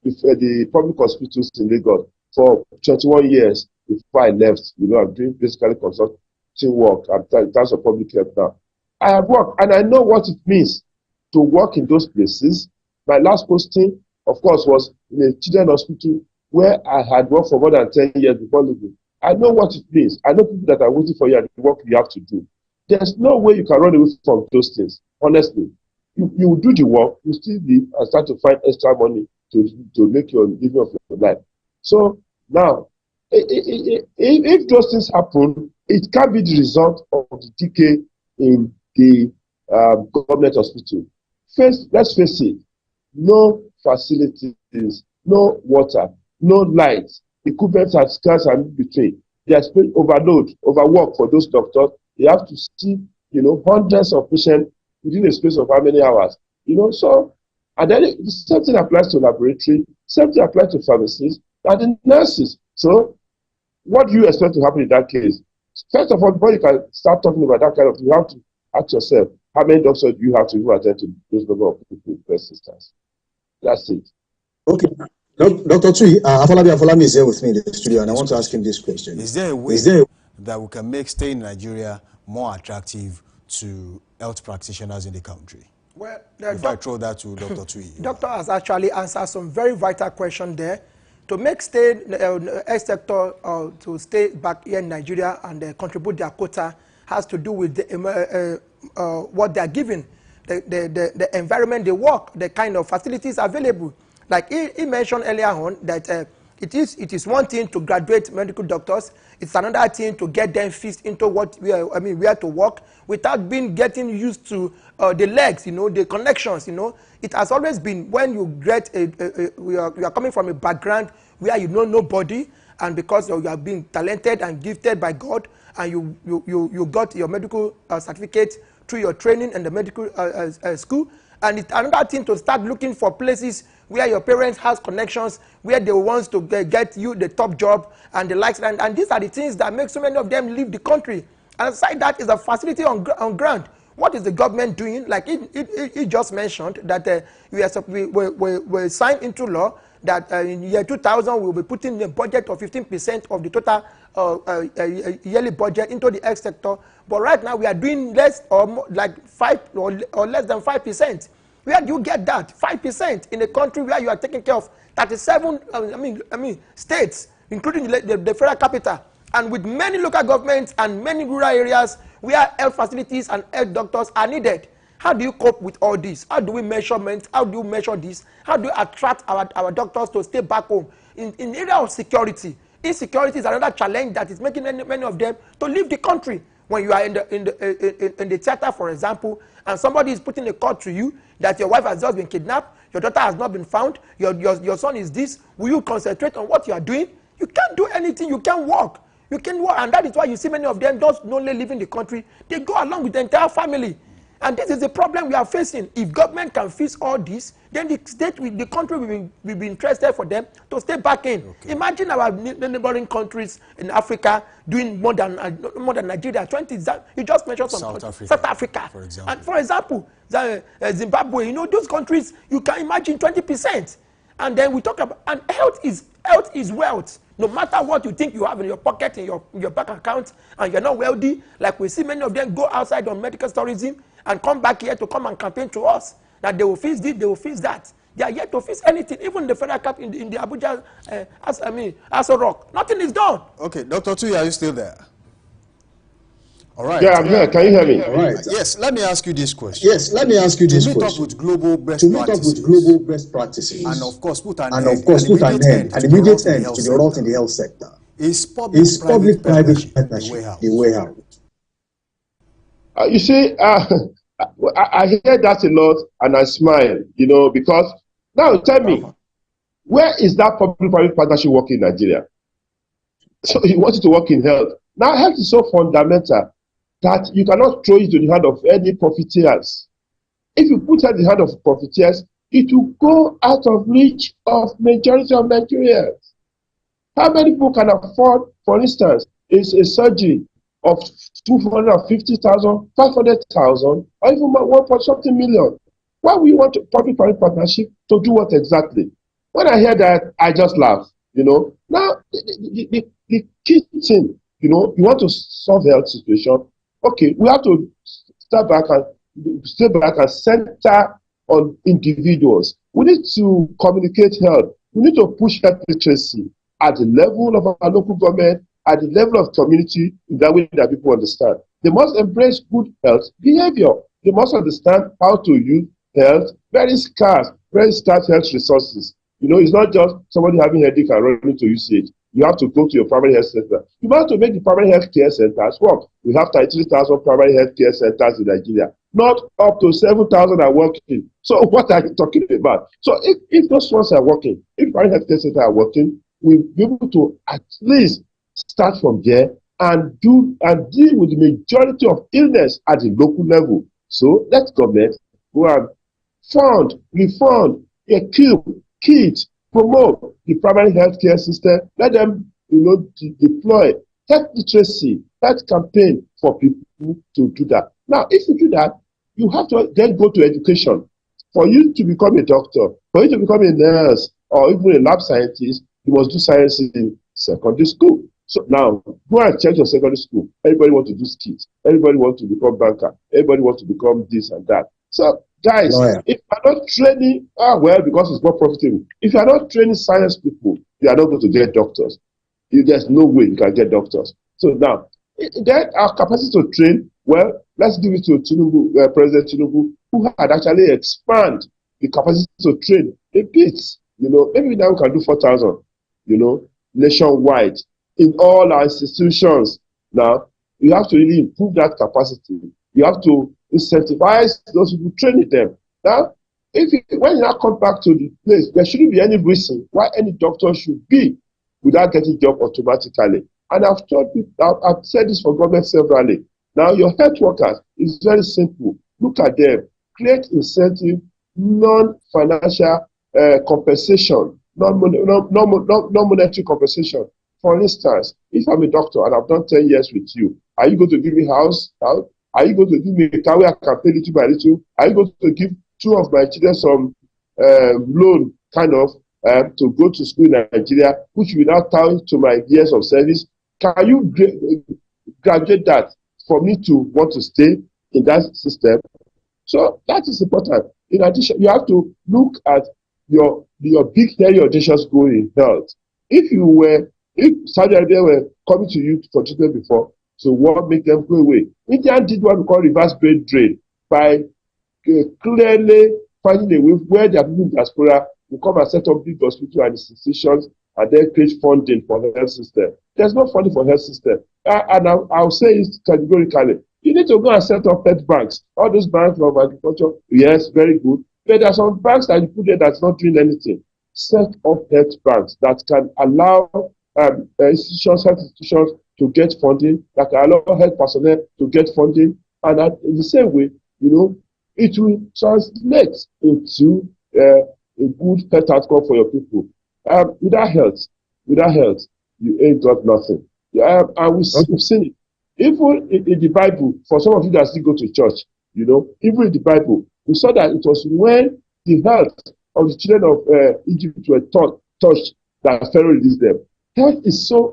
the public hospitals in Lagos for 21 years before I left. I'm doing basically consulting work in terms of public health now. I have worked, and I know what it means to work in those places. My last posting, of course, was in a children's hospital where I had worked for more than 10 years before leaving. I know what it means. I know people that are waiting for you and the work you have to do. There's no way you can run away from those things, honestly. You will do the work, you still leave and start to find extra money to make your living of your life. So now, if those things happen, it can be the result of the decay in the government hospital. First, let's face it, no facilities, no water, no light, equipment are scarce and in between. There's overload, overwork for those doctors. They have to see, hundreds of patients within a space of how many hours, so, and then the same thing applies to laboratory, same thing applies to pharmacists and the nurses. So, what do you expect to happen in that case? First of all, before you can start talking about that kind of thing, you have to ask yourself, how many doctors do you have to attend to those number of people in first instance? That's it. Okay. Dr. Tui, Afolabi is here with me in the studio, and I want to ask him this question. Is there a way that we can make staying in Nigeria more attractive to health practitioners in the country? Well, if I throw that to Dr. Tui. Doctor has actually answered some very vital questions there. To make state health sector to stay back here in Nigeria and contribute their quota has to do with the, what they are given, the environment they work, the kind of facilities available. Like he mentioned earlier on that it is one thing to graduate medical doctors. It's another thing to get them fixed into what where to work without getting used to the legs, the connections. It has always been when you get you are coming from a background where you know nobody, and because you are being talented and gifted by God, and you got your medical certificate through your training in the medical school. And it's another thing to start looking for places where your parents has connections, where they want to get you the top job and the likes. And these are the things that make so many of them leave the country. And aside that is a facility on ground. What is the government doing? Like he just mentioned that we signed into law that in year 2000 we will be putting a budget of 15% of the total yearly budget into the health sector. But right now we are doing less or more, like 5 or less than 5%. Where do you get that? 5% in a country where you are taking care of 37 states, including the federal capital, and with many local governments and many rural areas where health facilities and health doctors are needed. How do you cope with all this? How do we measurement? How do you measure this? How do you attract our doctors to stay back home? In the area of security, insecurity is another challenge that is making many of them to leave the country. When you are in the theater, for example, and somebody is putting a call to you that your wife has just been kidnapped, your daughter has not been found, your son is this, will you concentrate on what you are doing? You can't do anything. You can't walk. You can walk, and that is why you see many of them don't only live in the country. They go along with the entire family. And this is the problem we are facing. If government can fix all this, then the country will be interested for them to stay back in. Okay. Imagine our neighboring countries in Africa doing more than Nigeria. You just mentioned some South Africa, for example. And for example, Zimbabwe. Those countries, you can imagine 20%. And then we talk about, and health is wealth. No matter what you think you have in your pocket, in your bank account, and you're not wealthy, like we see many of them go outside on medical tourism and come back here to come and campaign to us that they will fix this, they will fix that. They are yet to fix anything. Even the federal cap in the Abuja, Aso Rock, nothing is done. Okay, Dr. Tui, are you still there? All right. Yeah, I'm here. Can you hear me? All right. Yes, let me ask you this question. To meet up with global best practices. And of course, put an end to the rot in the health sector. Is public-private partnership the way out? You see, I hear that a lot and I smile, because now tell me, where is that public-private partnership working in Nigeria? So you want it to work in health. Now, health is so fundamental that you cannot throw it to the hand of any profiteers. If you put it in the hand of profiteers, it will go out of reach of majority of Nigerians. How many people can afford, for instance, a surgery of 250,000, 500,000, or even 1.something million? Why would you want a public-private partnership to do what exactly? When I hear that, I just laugh. Now, the key thing, you want to solve the health situation. Okay, we have to step back and center on individuals. We need to communicate health. We need to push health literacy at the level of our local government, at the level of community, in that way that people understand. They must embrace good health behavior. They must understand how to use health, very scarce health resources. It's not just somebody having a headache and running to UCH. You have to go to your primary health center. You have to make the primary health care centers work. We have 33,000 primary health care centers in Nigeria. Not up to 7,000 are working. So what are you talking about? So if those ones are working, if primary health care centers are working, we'll be able to at least start from there and deal with the majority of illness at the local level. So let government go and refund, equip, kids, promote the primary health care system. Let them, deploy health literacy, health campaign for people to do that. Now, if you do that, you have to then go to education. For you to become a doctor, for you to become a nurse, or even a lab scientist, you must do science in secondary school. So now, go and check your secondary school. Everybody wants to do skills. Everybody wants to become banker. Everybody wants to become this and that. So, guys, if you are not training, well, because it's more profitable. If you are not training science people, you are not going to get doctors. There's no way you can get doctors. So now, then our capacity to train, well, let's give it to Tinubu, President Tinubu, who had actually expanded the capacity to train a bit. You know, maybe now we can do 4,000, you know, nationwide in all our institutions. Now, you have to really improve that capacity. You have to incentivize those people, training them. Now, when you now come back to the place, there shouldn't be any reason why any doctor should be without getting a job automatically. And I've said this for government severally. Now, your health workers is very simple. Look at them. Create incentive, non-financial compensation, non-monetary compensation. For instance, if I'm a doctor and I've done 10 years with you, are you going to give me house? Are you going to give me a car where I can pay little by little? Are you going to give 2 of my children some loan, kind of, to go to school in Nigeria, which will now tie to my years of service? Can you graduate that for me to want to stay in that system? So that is important. In addition, you have to look at your big hairy audacious goal in health. If Saudi Arabia were coming to you for treatment before, so what make them go away? India did what we call reverse brain drain by clearly finding a way where there are people in diaspora who come and set up big hospitals and institutions and then create funding for the health system. There's no funding for health system. And I'll say it categorically. You need to go and set up health banks. All those banks of agriculture, yes, very good. But there are some banks that you put there that's not doing anything. Set up health banks that can allow health institutions to get funding, that can allow health personnel to get funding. And in the same way, you know, it will translate into a good health outcome for your people. Without health, you ain't got nothing. And we've seen it. Even in the Bible, for some of you that still go to church, you know, even in the Bible, we saw that it was when the health of the children of Egypt were touched that Pharaoh released them. Health is so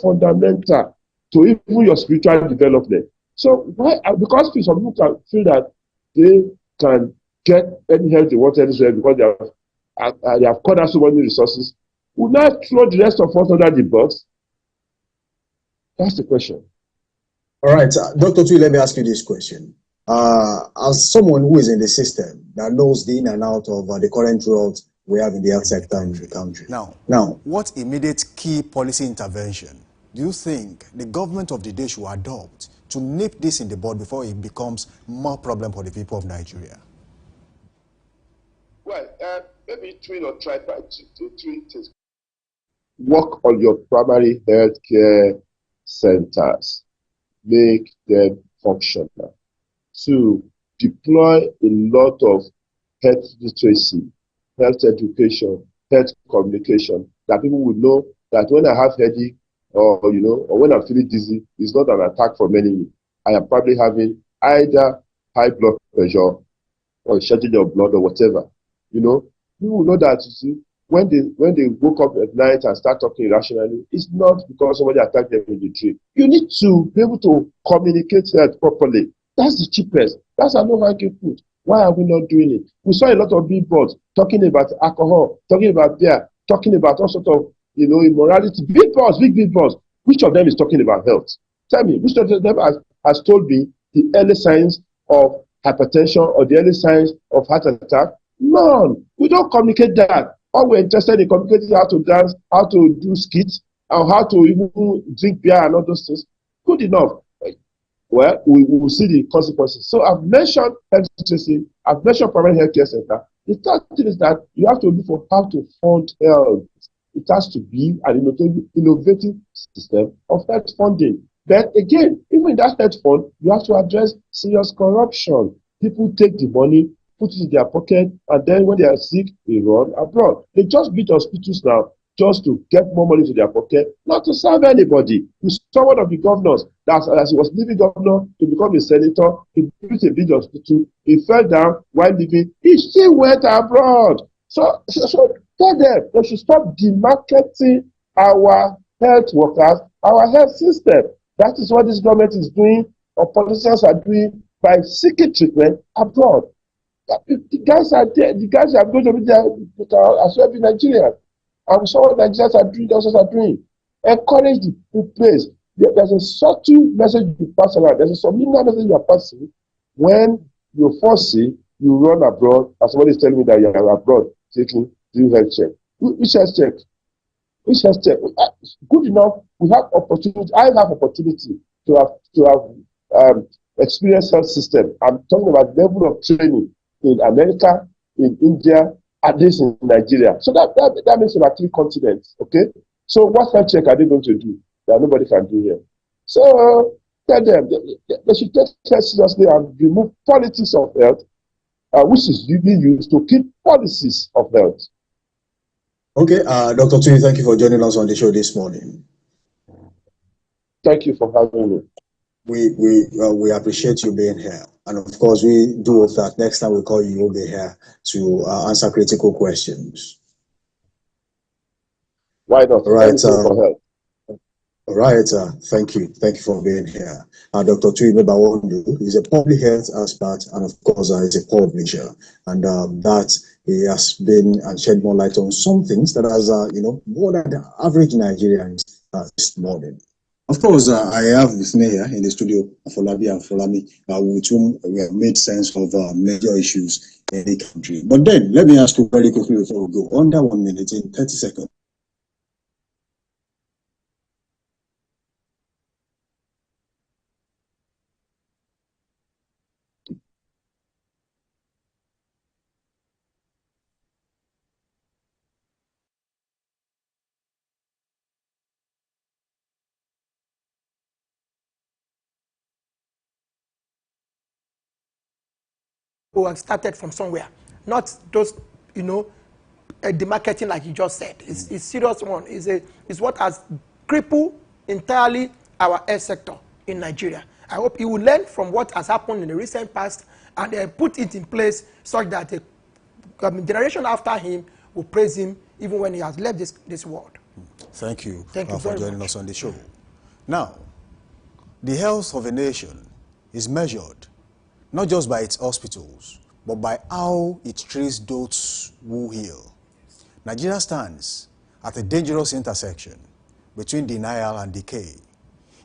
fundamental to even your spiritual development. So why? Because some people can feel that they can get any help they want elsewhere because they have cut out so many resources. Will not throw the rest of us under the bus? That's the question. All right, Dr. Tui, let me ask you this question. As someone who is in the system that knows the in and out of the current roles we have in the health sector in the country. Now, what immediate key policy intervention do you think the government of the day should adopt to nip this in the bud before it becomes more problem for the people of Nigeria? Well, maybe 3 or try to 3 things. Work on your primary health care centers. Make them functional. 2, deploy a lot of health literacy, health education, health communication, that people will know that when I have headache or when I'm feeling dizzy, it's not an attack from enemy. I am probably having either high blood pressure or shedding of blood or whatever. You know, people will know that, you see, when they woke up at night and start talking irrationally, it's not because somebody attacked them in the dream. You need to be able to communicate health properly. That's the cheapest. That's a low-hanging fruit. Why are we not doing it? We saw a lot of billboards talking about alcohol, talking about beer, talking about all sorts of, immorality. Billboards, big billboards. Which of them is talking about health? Tell me, which of them has told me the early signs of hypertension or the early signs of heart attack? None. We don't communicate that. All we're interested in communicating how to dance, how to do skits, and how to even drink beer and all those things. Good enough. Well, we will see the consequences. So I've mentioned health literacy, I've mentioned primary health care center. The third thing is that you have to look for how to fund health. It has to be an innovative system of health funding. But again, even in that health fund, you have to address serious corruption. People take the money, put it in their pocket, and then when they are sick, they run abroad. They just build hospitals now just to get more money to their pocket, not to serve anybody. We saw one of the governors that as he was leaving governor to become a senator, he built a big hospital, he fell down while leaving, he still went abroad. So tell them they should stop demarketing our health workers, our health system. That is what this government is doing, or politicians are doing by seeking treatment abroad. The guys are there. The guys are going to be there as well in Nigeria. And we saw what Nigerians are doing, those are doing. Encourage the place. There's a subtle message you pass around. There's a subliminal message you are passing when you foresee you run abroad, and somebody is telling me that you are abroad doing health check. Which health check? Which health check? Good enough. We have opportunity. I have opportunity to have experienced health system. I'm talking about level of training in America, in India, at least in Nigeria. So that makes about 3 continents. Okay. So what health check are they going to do that nobody can do here? So tell them they should take health seriously and remove politics of health, which is being used to keep policies of health. Okay, Dr. Tui, thank you for joining us on the show this morning. Thank you for having me. We appreciate you being here, and of course we do hope that next time we call you, you'll be here to answer critical questions. Why not? Right. All right. Thank you for being here. Dr. Tui Mebawondu is a public health expert, and of course is a publisher, and that he has been and shed more light on some things that has more than the average Nigerians this morning. Of course, I have with me here in the studio Afolabi and Folami, with whom we have made sense of major issues in the country. But then, let me ask you very quickly before we go, under 1 minute, in 30 seconds. Who have started from somewhere, not those, the marketing like you just said. It's serious one. It's what has crippled entirely our health sector in Nigeria. I hope he will learn from what has happened in the recent past and put it in place such that the generation after him will praise him even when he has left this world. Thank you, for joining us on the show. Now, the health of a nation is measured not just by its hospitals, but by how it treats those who heal. Nigeria stands at a dangerous intersection between denial and decay.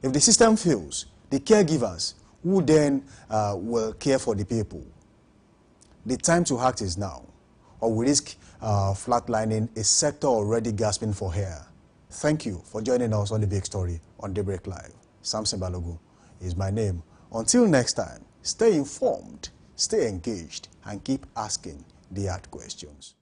If the system fails, the caregivers, who then will care for the people? The time to act is now, or we risk flatlining a sector already gasping for air. Thank you for joining us on The Big Story on Daybreak Live. Samson Balogun is my name. Until next time, stay informed, stay engaged, and keep asking the hard questions.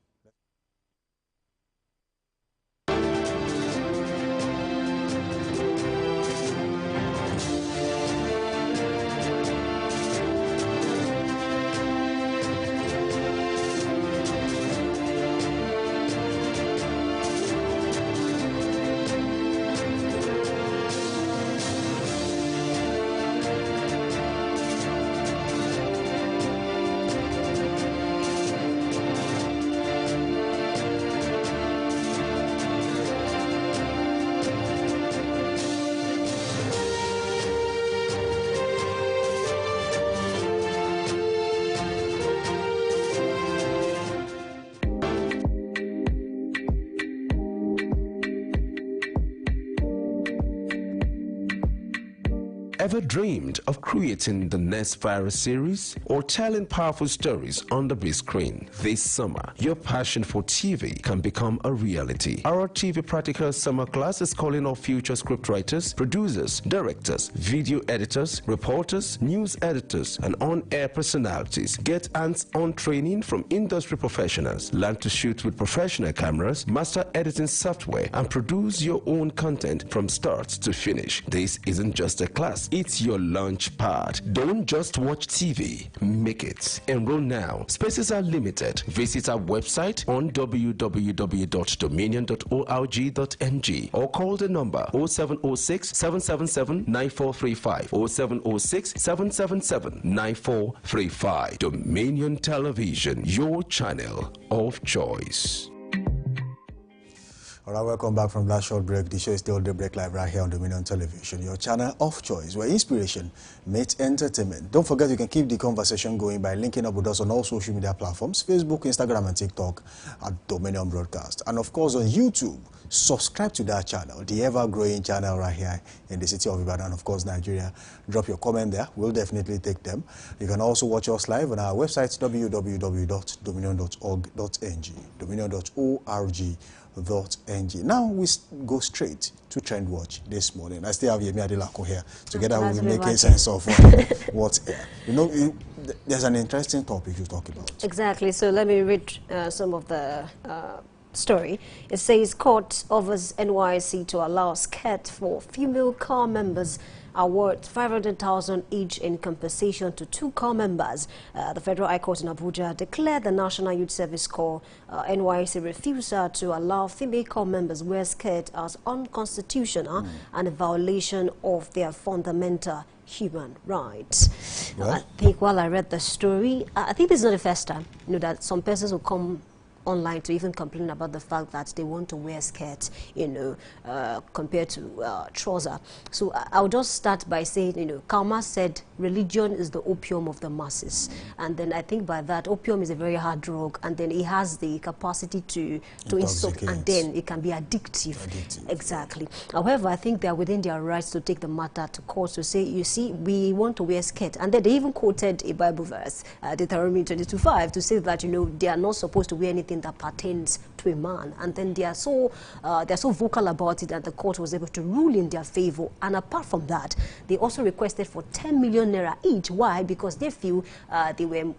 Ever dreamed of creating the next viral series or telling powerful stories on the big screen? This summer, your passion for TV can become a reality. Our TV Practical Summer Class is calling all future scriptwriters, producers, directors, video editors, reporters, news editors, and on-air personalities. Get hands-on training from industry professionals. Learn to shoot with professional cameras, master editing software, and produce your own content from start to finish. This isn't just a class. Plus. It's your launch pad. Don't just watch TV. Make it. Enroll now. Spaces are limited. Visit our website on www.dominion.org.ng or call the number 0706 777 9435 0706 777 9435. Dominion Television, your channel of choice. All right, welcome back from that short break. The show is still Daybreak Live right here on Dominion Television, your channel of choice, where inspiration meets entertainment. Don't forget you can keep the conversation going by linking up with us on all social media platforms, Facebook, Instagram, and TikTok at Dominion Broadcast. And of course on YouTube, subscribe to that channel, the ever-growing channel right here in the city of Ibadan, of course, Nigeria. Drop your comment there. We'll definitely take them. You can also watch us live on our website, www.dominion.org.ng, dominion.org.ng. Now we go straight to Trend Watch this morning. I still have Yemi Adelako here. Together we'll make a sense of what's here. You know, there's an interesting topic you talk about. Exactly. So let me read some of the story. It says court offers NYSC to allow skirt for female car members, award 500,000 each in compensation to 2 car members. The Federal High Court in Abuja declared the National Youth Service Corps NYSC refusal to allow female car members wear skirt as unconstitutional and a violation of their fundamental human rights. Well, I think while I read the story, I think this is not the first time, you know, that some persons will come online to even complain about the fact that they want to wear skirts, you know, compared to trouser. So I'll just start by saying, you know, Karma said religion is the opium of the masses. And then I think by that, opium is a very hard drug, and then it has the capacity to insult, and then it can be addictive. Exactly. However, I think they are within their rights to take the matter to court to say, you see, we want to wear skirt. And then they even quoted a Bible verse, Deuteronomy 22:5, to say that, you know, they are not supposed to wear anything that pertains to a man, and then they are so vocal about it that the court was able to rule in their favor. And apart from that, they also requested for 10 million naira each. Why? Because they feel they were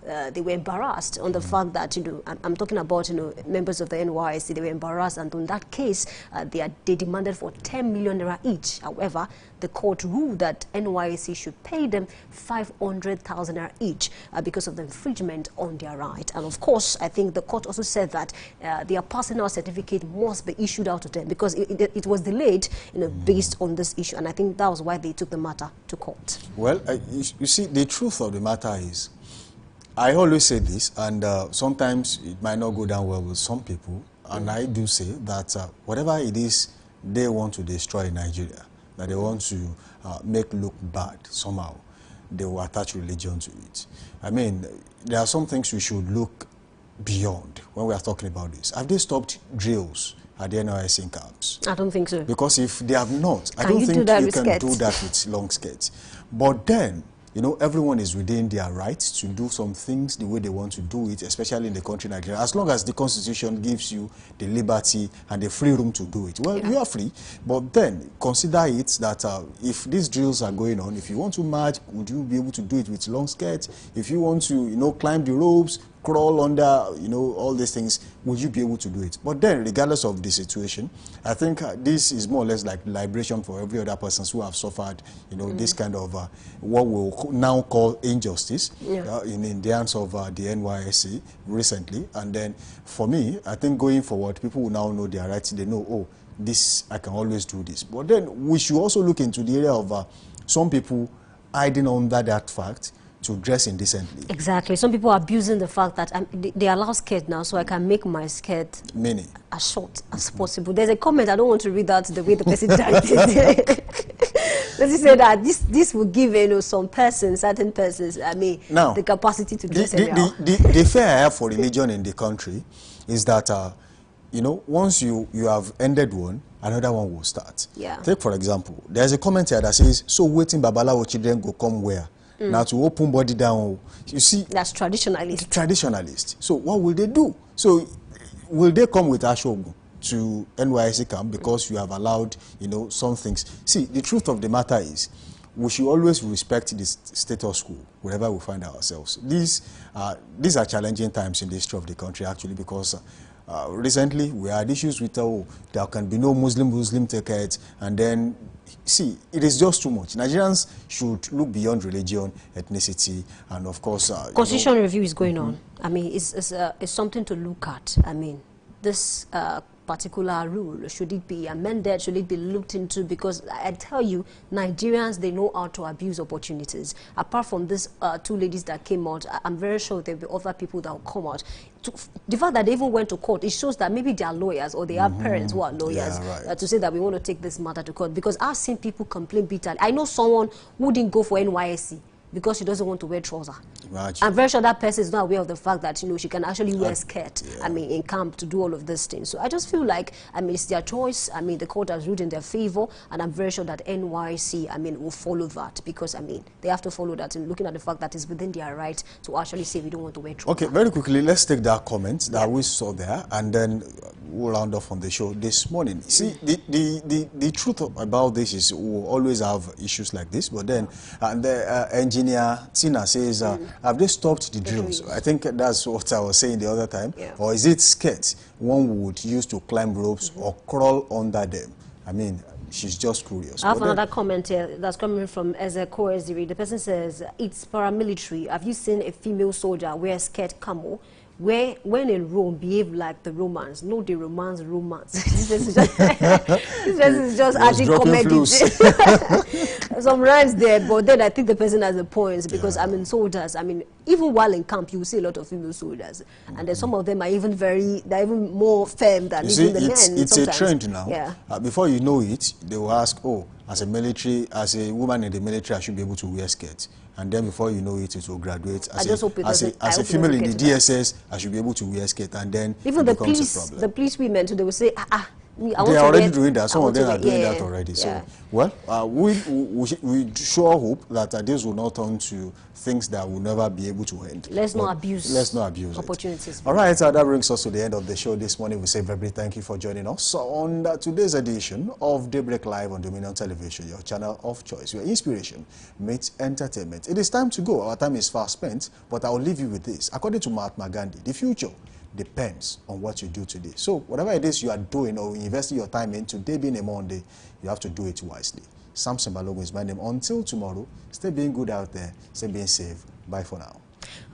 embarrassed on the fact that, you know, I'm talking about, you know, members of the NYSC, they were embarrassed, and in that case they demanded for 10 million naira each. However, the court ruled that NYSC should pay them 500,000 naira each because of the infringement on their right. And of course, I think the court also said that their personal certificate must be issued out to them because it was delayed, you know, based on this issue. And I think that was why they took the matter to court. Well, you see, the truth of the matter is, I always say this, and sometimes it might not go down well with some people, and I do say that whatever it is they want to destroy in Nigeria, that they want to make look bad somehow, they will attach religion to it. I mean, there are some things we should look beyond when we are talking about this. Have they stopped drills at the NYSC camps? I don't think so. Because if they have not, I don't think you can do that with long skirts. But then, you know, everyone is within their rights to do some things the way they want to do it, especially in the country Nigeria. As long as the Constitution gives you the liberty and the free room to do it, well, you are free. But then consider it that if these drills are going on, if you want to march, would you be able to do it with long skirts? If you want to, you know, climb the ropes, crawl under, you know, all these things, would you be able to do it? But then, regardless of the situation, I think this is more or less like liberation for every other person who have suffered, you know, this kind of what we'll now call injustice in the hands of the NYSC recently. And then, for me, I think going forward, people will now know their rights. They know, oh, this, I can always do this. But then, we should also look into the area of some people hiding under that fact to dress indecently. Exactly. Some people are abusing the fact that they allow skirt now, so I can make my skirt as short as possible. There's a comment, I don't want to read out the way the person typed it. Let's say that this will give, you know, some persons, certain persons, I mean, now, the capacity to dress the fear I have for religion in the country is that, you know, once you have ended one, another one will start. Yeah. Take, for example, there's a comment here that says, so waiting Babalawo children go come where? Now to open body down, you see. That's traditionalist. Traditionalist. So what will they do? So will they come with Ashogun to NYSC camp because you have allowed, you know, some things? See, the truth of the matter is, we should always respect the status quo wherever we find ourselves. These are challenging times in the history of the country, actually, because recently, we had issues with there can be no Muslim tickets, and then see, it is just too much. Nigerians should look beyond religion, ethnicity, and of course, constitution review is going on. I mean, it's something to look at. I mean, this particular rule, should it be amended, should it be looked into? Because I tell you, Nigerians, they know how to abuse opportunities. Apart from these 2 ladies that came out, I'm very sure there will be other people that will come out. The fact that they even went to court, it shows that maybe they are lawyers, or they have parents who are lawyers, to say that we want to take this matter to court. Because I've seen people complain bitterly. I know someone who didn't go for NYSC because she doesn't want to wear trousers. I'm very sure that person is not aware of the fact that, you know, she can actually wear skirt, I mean, in camp to do all of these things. So I just feel like, I mean, it's their choice. I mean, the court has ruled in their favor, and I'm very sure that NYC, I mean, will follow that, because, I mean, they have to follow that, and looking at the fact that it's within their right to actually say we don't want to wear trousers. Okay, very quickly, let's take that comment that we saw there, and then we'll round off on the show this morning. See, the truth about this is we'll always have issues like this, but then the engineer Tina says, have they stopped the drills? I think that's what I was saying the other time. Or is it skirts one would use to climb ropes or crawl under them? I mean, she's just curious. I have another comment here that's coming from Ezeko Eziri. The person says, it's paramilitary. Have you seen a female soldier wear skirt camo? When in Rome, behave like the Romans. No, the Romans. This is just adding comedy. Some rhymes there, but then I think the person has a point, because I mean, soldiers, I mean, even while in camp, you see a lot of female soldiers, and then some of them are even they're even more firm than even the men. It's a trend now. Before you know it, they will ask, oh, as a woman in the military, I should be able to wear skirts. And then before you know it, it will graduate. As a female in the DSS, I should be able to wear skirt, and then even the police women too, they will say, they are already doing that. Some of them are doing that already. So, well, we sure hope that this will not turn to things that will never be able to end. Let's not abuse opportunities. All right, that brings us to the end of the show this morning. We say very thank you for joining us on today's edition of Daybreak Live on Dominion Television, your channel of choice, where inspiration meets entertainment. It is time to go. Our time is fast spent, but I will leave you with this. According to Mahatma Gandhi, the future depends on what you do today. So whatever it is you are doing or investing your time in, today being a Monday, you have to do it wisely. Samson Balogun is my name. Until tomorrow, stay being good out there, stay being safe. Bye for now.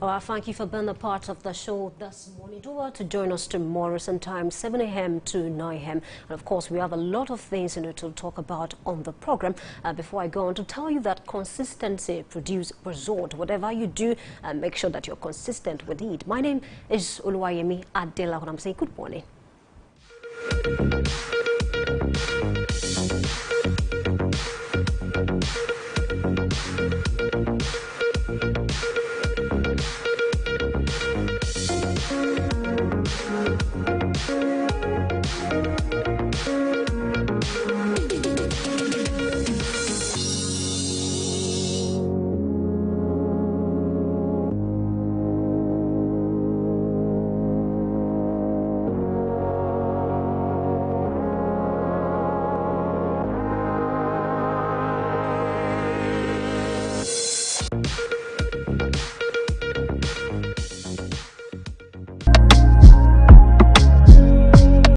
All right, thank you for being a part of the show this morning. Do well to join us tomorrow sometime 7 a.m. to 9 a.m. And of course, we have a lot of things to talk about on the program. Before I go on, to tell you that consistency produces result. Whatever you do, make sure that you're consistent with it. My name is Oluwayemi Adela, and I'm saying good morning.